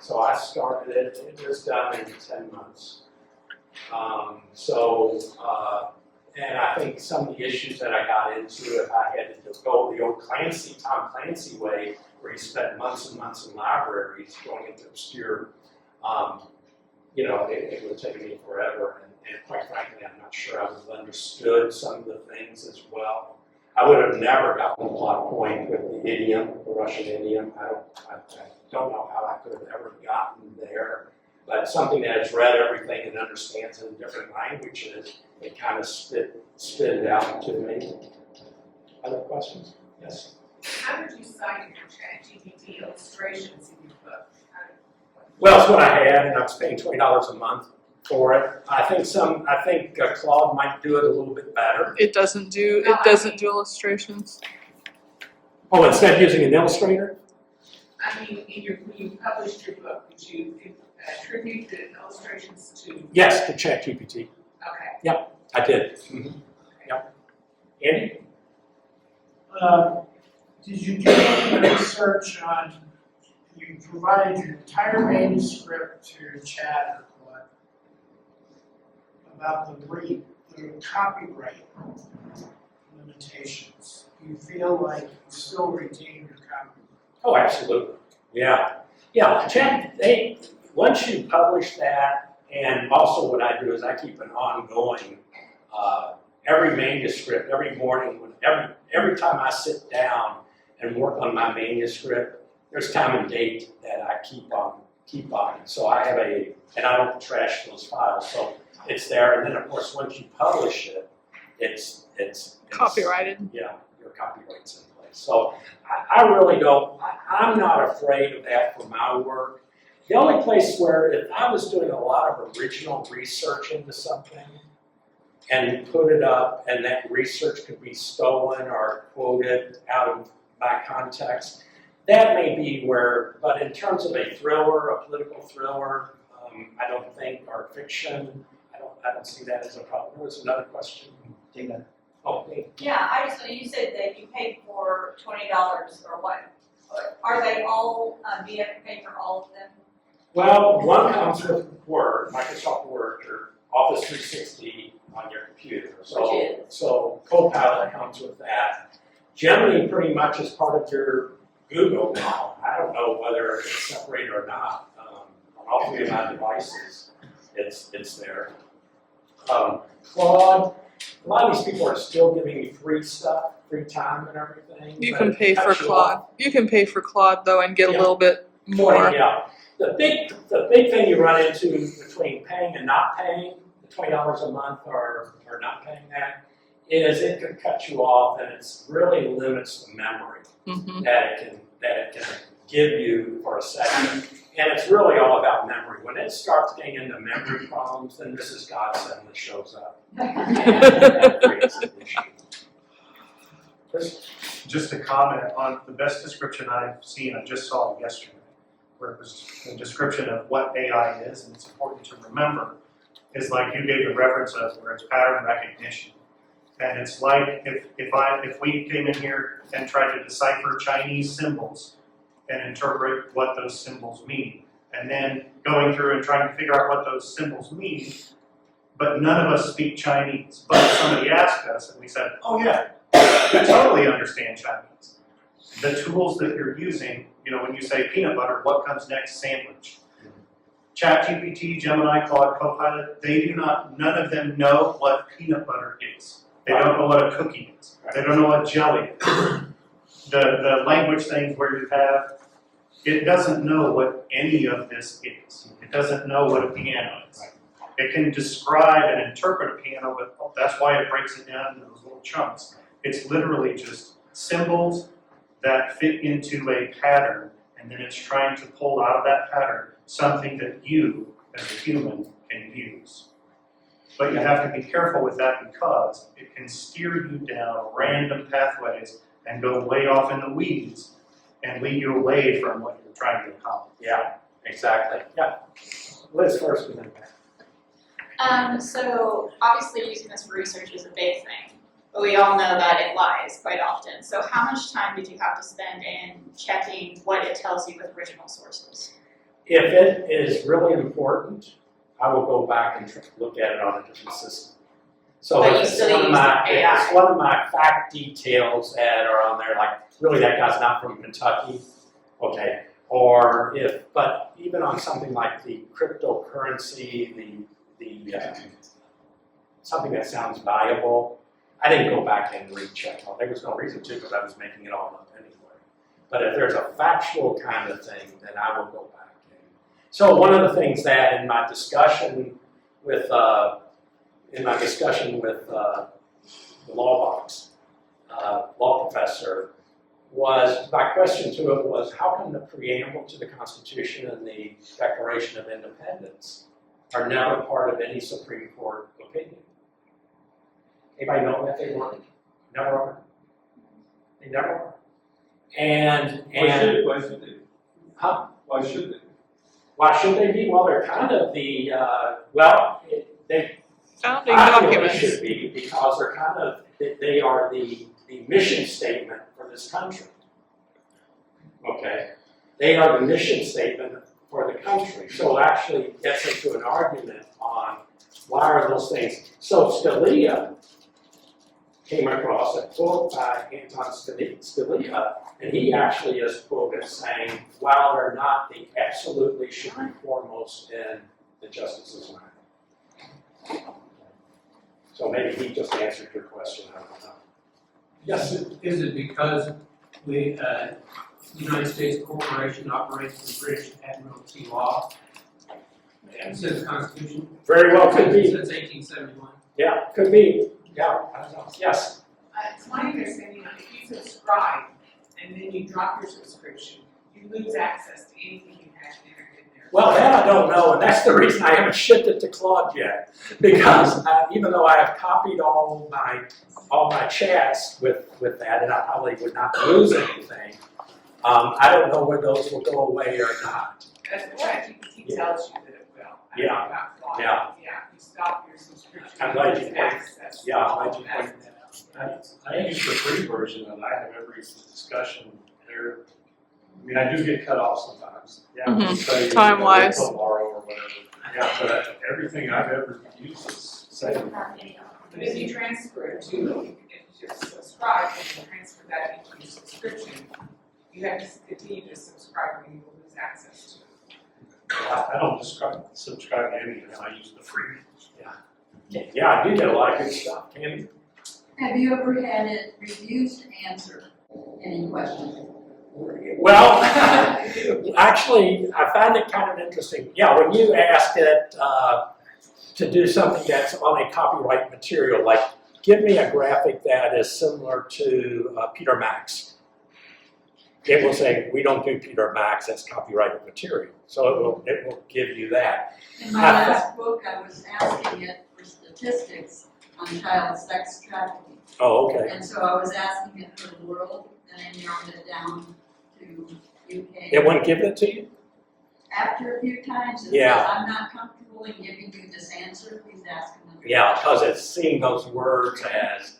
So I started it. It was done in 10 months. And I think some of the issues that I got into, if I had to go the old Tom Clancy way, where he spent months and months in libraries going into obscure, it would take me forever. And quite frankly, I'm not sure I would have understood some of the things as well. I would have never gotten the plot point with the idiom, the Russian idiom. I don't know how I could have ever gotten there. But something that has read everything and understands in different languages, it kind of spit it out to me. Other questions? Yes? How did you cite your ChatGPT illustrations in your book? Well, it's what I had, and I was paying $20 a month for it. I think Claude might do it a little bit better. It doesn't do illustrations. Oh, instead of using an illustrator? I mean, when you published your book, did you attribute the illustrations to? Yes, to ChatGPT. Okay. Yep, I did. Mm-hmm. Yep. Andy? Did you do any research on, you provided your entire manuscript to Chat or what, about the copyright limitations? Do you feel like you still retain your copyright? Oh, absolutely. Yeah. Once you publish that, and also what I do is I keep an ongoing, every manuscript, every morning, every time I sit down and work on my manuscript, there's time and date that I keep on. So I have and I don't trash those files, so it's there. And then of course, once you publish it, it's Copyrighted. Yeah, your copyright's in place. So I really don't, I'm not afraid of that for my work. The only place where if I was doing a lot of original research into something and put it up and that research could be stolen or quoted out of my context, that may be where, but in terms of a thriller, a political thriller, I don't think, or fiction, I don't see that as a problem. There was another question. Dana. Oh, Dana. Yeah, so you said that you paid for $20 or what? Are they all, do you have to pay for all of them? Well, one comes with Word, Microsoft Word, or Office 360 on your computer. So Copilot comes with that. Gemini pretty much is part of your Google now. I don't know whether it's separated or not. On all three of my devices, it's there. Claude, a lot of these people are still giving me free stuff, free time and everything. You can pay for Claude. You can pay for Claude though and get a little bit more. Yeah. The big thing you run into between paying and not paying, the $20 a month or not paying that, is it can cut you off and it really limits the memory that it can give you for a second. And it's really all about memory. When it starts getting into memory problems, then Mrs. God suddenly shows up. And that creates an issue. Chris? Just to comment on the best description I've seen, I just saw it yesterday, where it was a description of what AI is, and it's important to remember, is like you gave the reference of where it's pattern recognition. And it's like if we came in here and tried to decipher Chinese symbols and interpret what those symbols mean, and then going through and trying to figure out what those symbols mean, but none of us speak Chinese. But somebody asked us, and we said, oh yeah, I totally understand Chinese. The tools that you're using, you know, when you say peanut butter, what comes next? Sandwich. ChatGPT, Gemini, Claude, Copilot, none of them know what peanut butter is. They don't know what a cookie is. They don't know what jelly is. The language things where you have, it doesn't know what any of this is. It doesn't know what a piano is. It can describe and interpret a piano, but that's why it breaks it down into those little chunks. It's literally just symbols that fit into a pattern, and then it's trying to pull out of that pattern something that you, as a human, can use. But you have to be careful with that because it can steer you down random pathways and go way off in the weeds and lead you away from what you're trying to accomplish. Yeah, exactly. Yeah. Liz first and then Pat. So obviously using this for research is a big thing, but we all know that it lies quite often. So how much time did you have to spend in checking what it tells you with original sources? If it is really important, I will go back and look at it on a different system. So But if you it's, still one of use my, the if AI. it's one of my fact details that are on there, like really that guy's not from Kentucky, okay. Or if, but even on something like the cryptocurrency, something that sounds valuable, I didn't go back and recheck. Well, there was no reason to because I was making it all up anyway. But if there's a factual kind of thing, then I will go back. So one of the things that in my discussion with the law box, law professor, was my question to it was, how come the preamble to the Constitution and the Declaration of Independence are never part of any Supreme Court opinion? Anybody know that they weren't? Never are. They never are. And Why should they? Huh? Why should they? Why should they be? Well, they're kind of the, they Founding I feel they documents. should be because they're kind of, they are the mission statement for this country. Okay? They are the mission statement for the country. So it actually gets into an argument on why are those things. So Scalia came across a quote by Anton Scalia, and he actually is quoted saying, while they're not, they absolutely should be foremost in the justice's mind. So maybe he just answered your question, I don't know. Yes? Is it because we, the United States Corporation operates the British Admiralty law? Since the Constitution? Very well could be. Since 1871. Yeah, could be. Yeah, I don't know. Yes? It's my understanding that if you subscribe and then you drop your subscription, you lose access to anything you had entered in there. Well, that I don't know, and that's the reason I haven't shipped it to Claude yet. Because even though I have copied all my chats with that, and I probably would not lose anything, I don't know whether those will go away or not. That's what ChatGPT tells you that it will. Yeah. Not Claude. Yeah. Yeah, you stop your subscription. I'm glad you lose pointed access. Yeah, I'm glad you pointed that out. I use the free version and I have every discussion there. I mean, I do get cut off sometimes. Yeah. Mhm. Say, Time-wise. Tomorrow or whatever. Yeah, but everything I've ever used is saved. But if you transfer it to, if you subscribe and you transfer that into your subscription, you have to continue to subscribe or you will lose access to it. I don't subscribe to any of them. I use the free. Yeah, I do get a lot of good stuff, Tammy. Have you ever had it refused to answer any questions? Well, actually, I find it kind of interesting. Yeah, when you asked it to do something that's on a copyright material, like give me a graphic that is similar to Peter Max. It will say, we don't do Peter Max, that's copyrighted material. So it will give you that. In my last book, I was asking it for statistics on child sex trafficking. Oh, okay. And so I was asking it for the world, and I narrowed it down to UK. It wouldn't give it to you? After a few times, it Yeah. says, I'm not comfortable in giving you this answer, please ask another. Yeah, because it's seeing those words as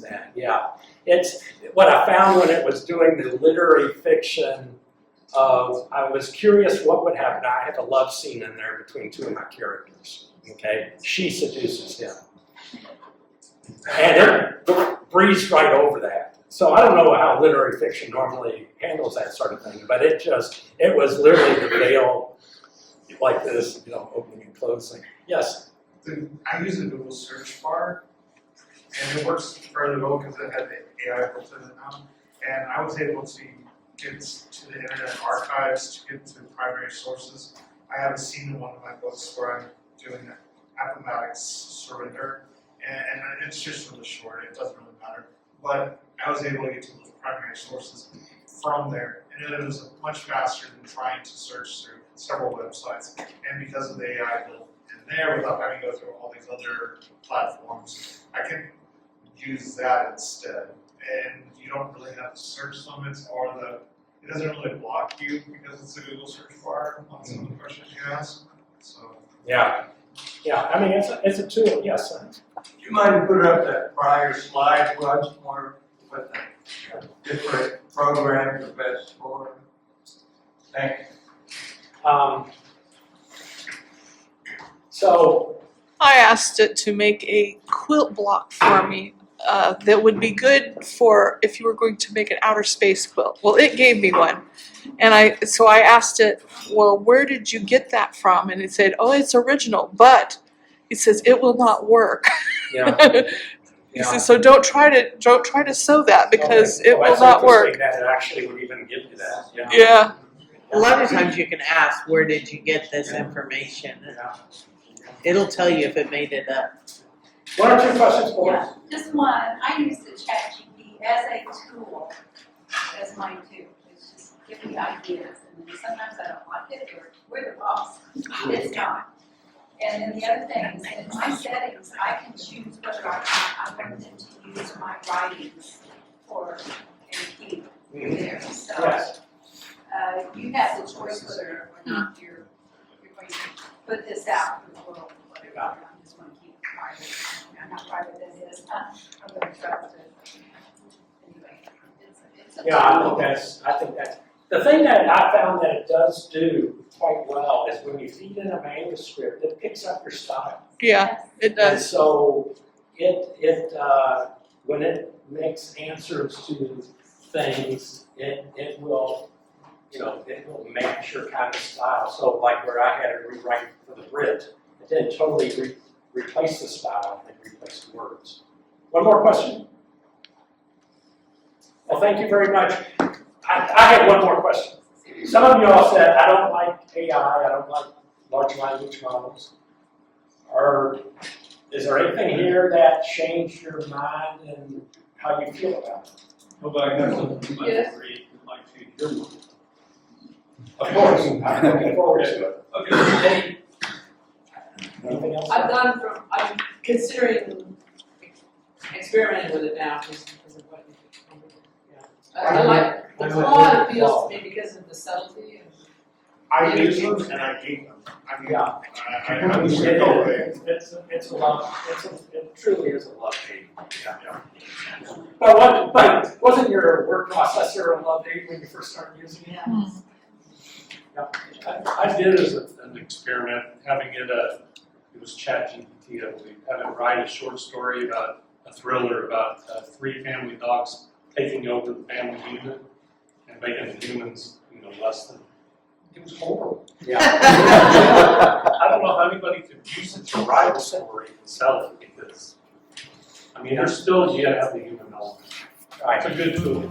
that, yeah. It's, what I found when it was doing the literary fiction of, I was curious what would happen. I have a love scene in there between two of my characters, okay? She seduces him. And it breezed right over that. So I don't know how literary fiction normally handles that sort of thing, but it was literally the veil like this, opening and closing. Yes? I use a Google search bar, and it works fairly well because it had the AI built in it now. And I was able to get to the Internet Archives to get to primary sources. I have a scene in one of my books where I'm doing Appomattox surrender, and it's just really short, it doesn't really matter. But I was able to get to those primary sources from there, and it was much faster than trying to search through several websites. And because of the AI built in there, without having to go through all these other platforms, I can use that instead. And you don't really have to search some, it doesn't really block you because it's a Google search bar on some of the questions you ask. So Yeah. Yeah, I mean, it's a tool, yes, sir. Do you mind putting up that prior slide once more with the different programs are best for? Thank you. So I asked it to make a quilt block for me that would be good for if you were going to make an outer space quilt. Well, it gave me one. And so I asked it, well, where did you get that from? And it said, oh, it's original, but it says it will not work. Yeah. He says, so don't try to sew that because it will not work. That it actually would even give you that. Yeah. Yeah. A lot of times you can ask, where did you get this information? It'll tell you if it made it up. One or two questions for Yeah, just one, I use the ChatGPT as a tool, as mine too. It's just give me ideas, and then sometimes I don't like it, or we're the boss. It's not. And then the other thing is, in my settings, I can choose whether I want them to use my writings for a key there. So, you have the choice whether or not you're going to put this out for the world, whatever. I just want to keep it private. I'm not private as it is. I'm going to trust it. Anyway, it's a I think that's, the thing that I found that it does do quite well is when you feed in a manuscript, it picks up your style. Yeah, it And does. so when it makes answers to things, it will match your kind of style. So like where I had to rewrite for the Brit, it didn't totally replace the style, it replaced the words. One more question? Well, thank you very much. I had one more question. Some of you all said, I don't like AI, I don't like large language models. Is there anything here that changed your mind and how you feel about it? Nobody has something you might read and like to hear more. Of course, I'm looking forward to it. Okay. Anything else? I'm considering experimenting with it now because of what I like, the quad appeals to me because of the subtlety and. I use them and I hate them. I mean, I just It go away. it's a love, it truly is a love hate. Yeah. But wasn't your word processor a love hate when you first started using it? Yeah. I did as an experiment, having it was ChatGPT, I believe, have it write a short story about a thriller about 3 family dogs taking over the family unit and making the humans, less than. It was horrible. Yeah. I don't know if anybody could use it to write a story and sell it because, there's still, you gotta have the human element. It's a good tool.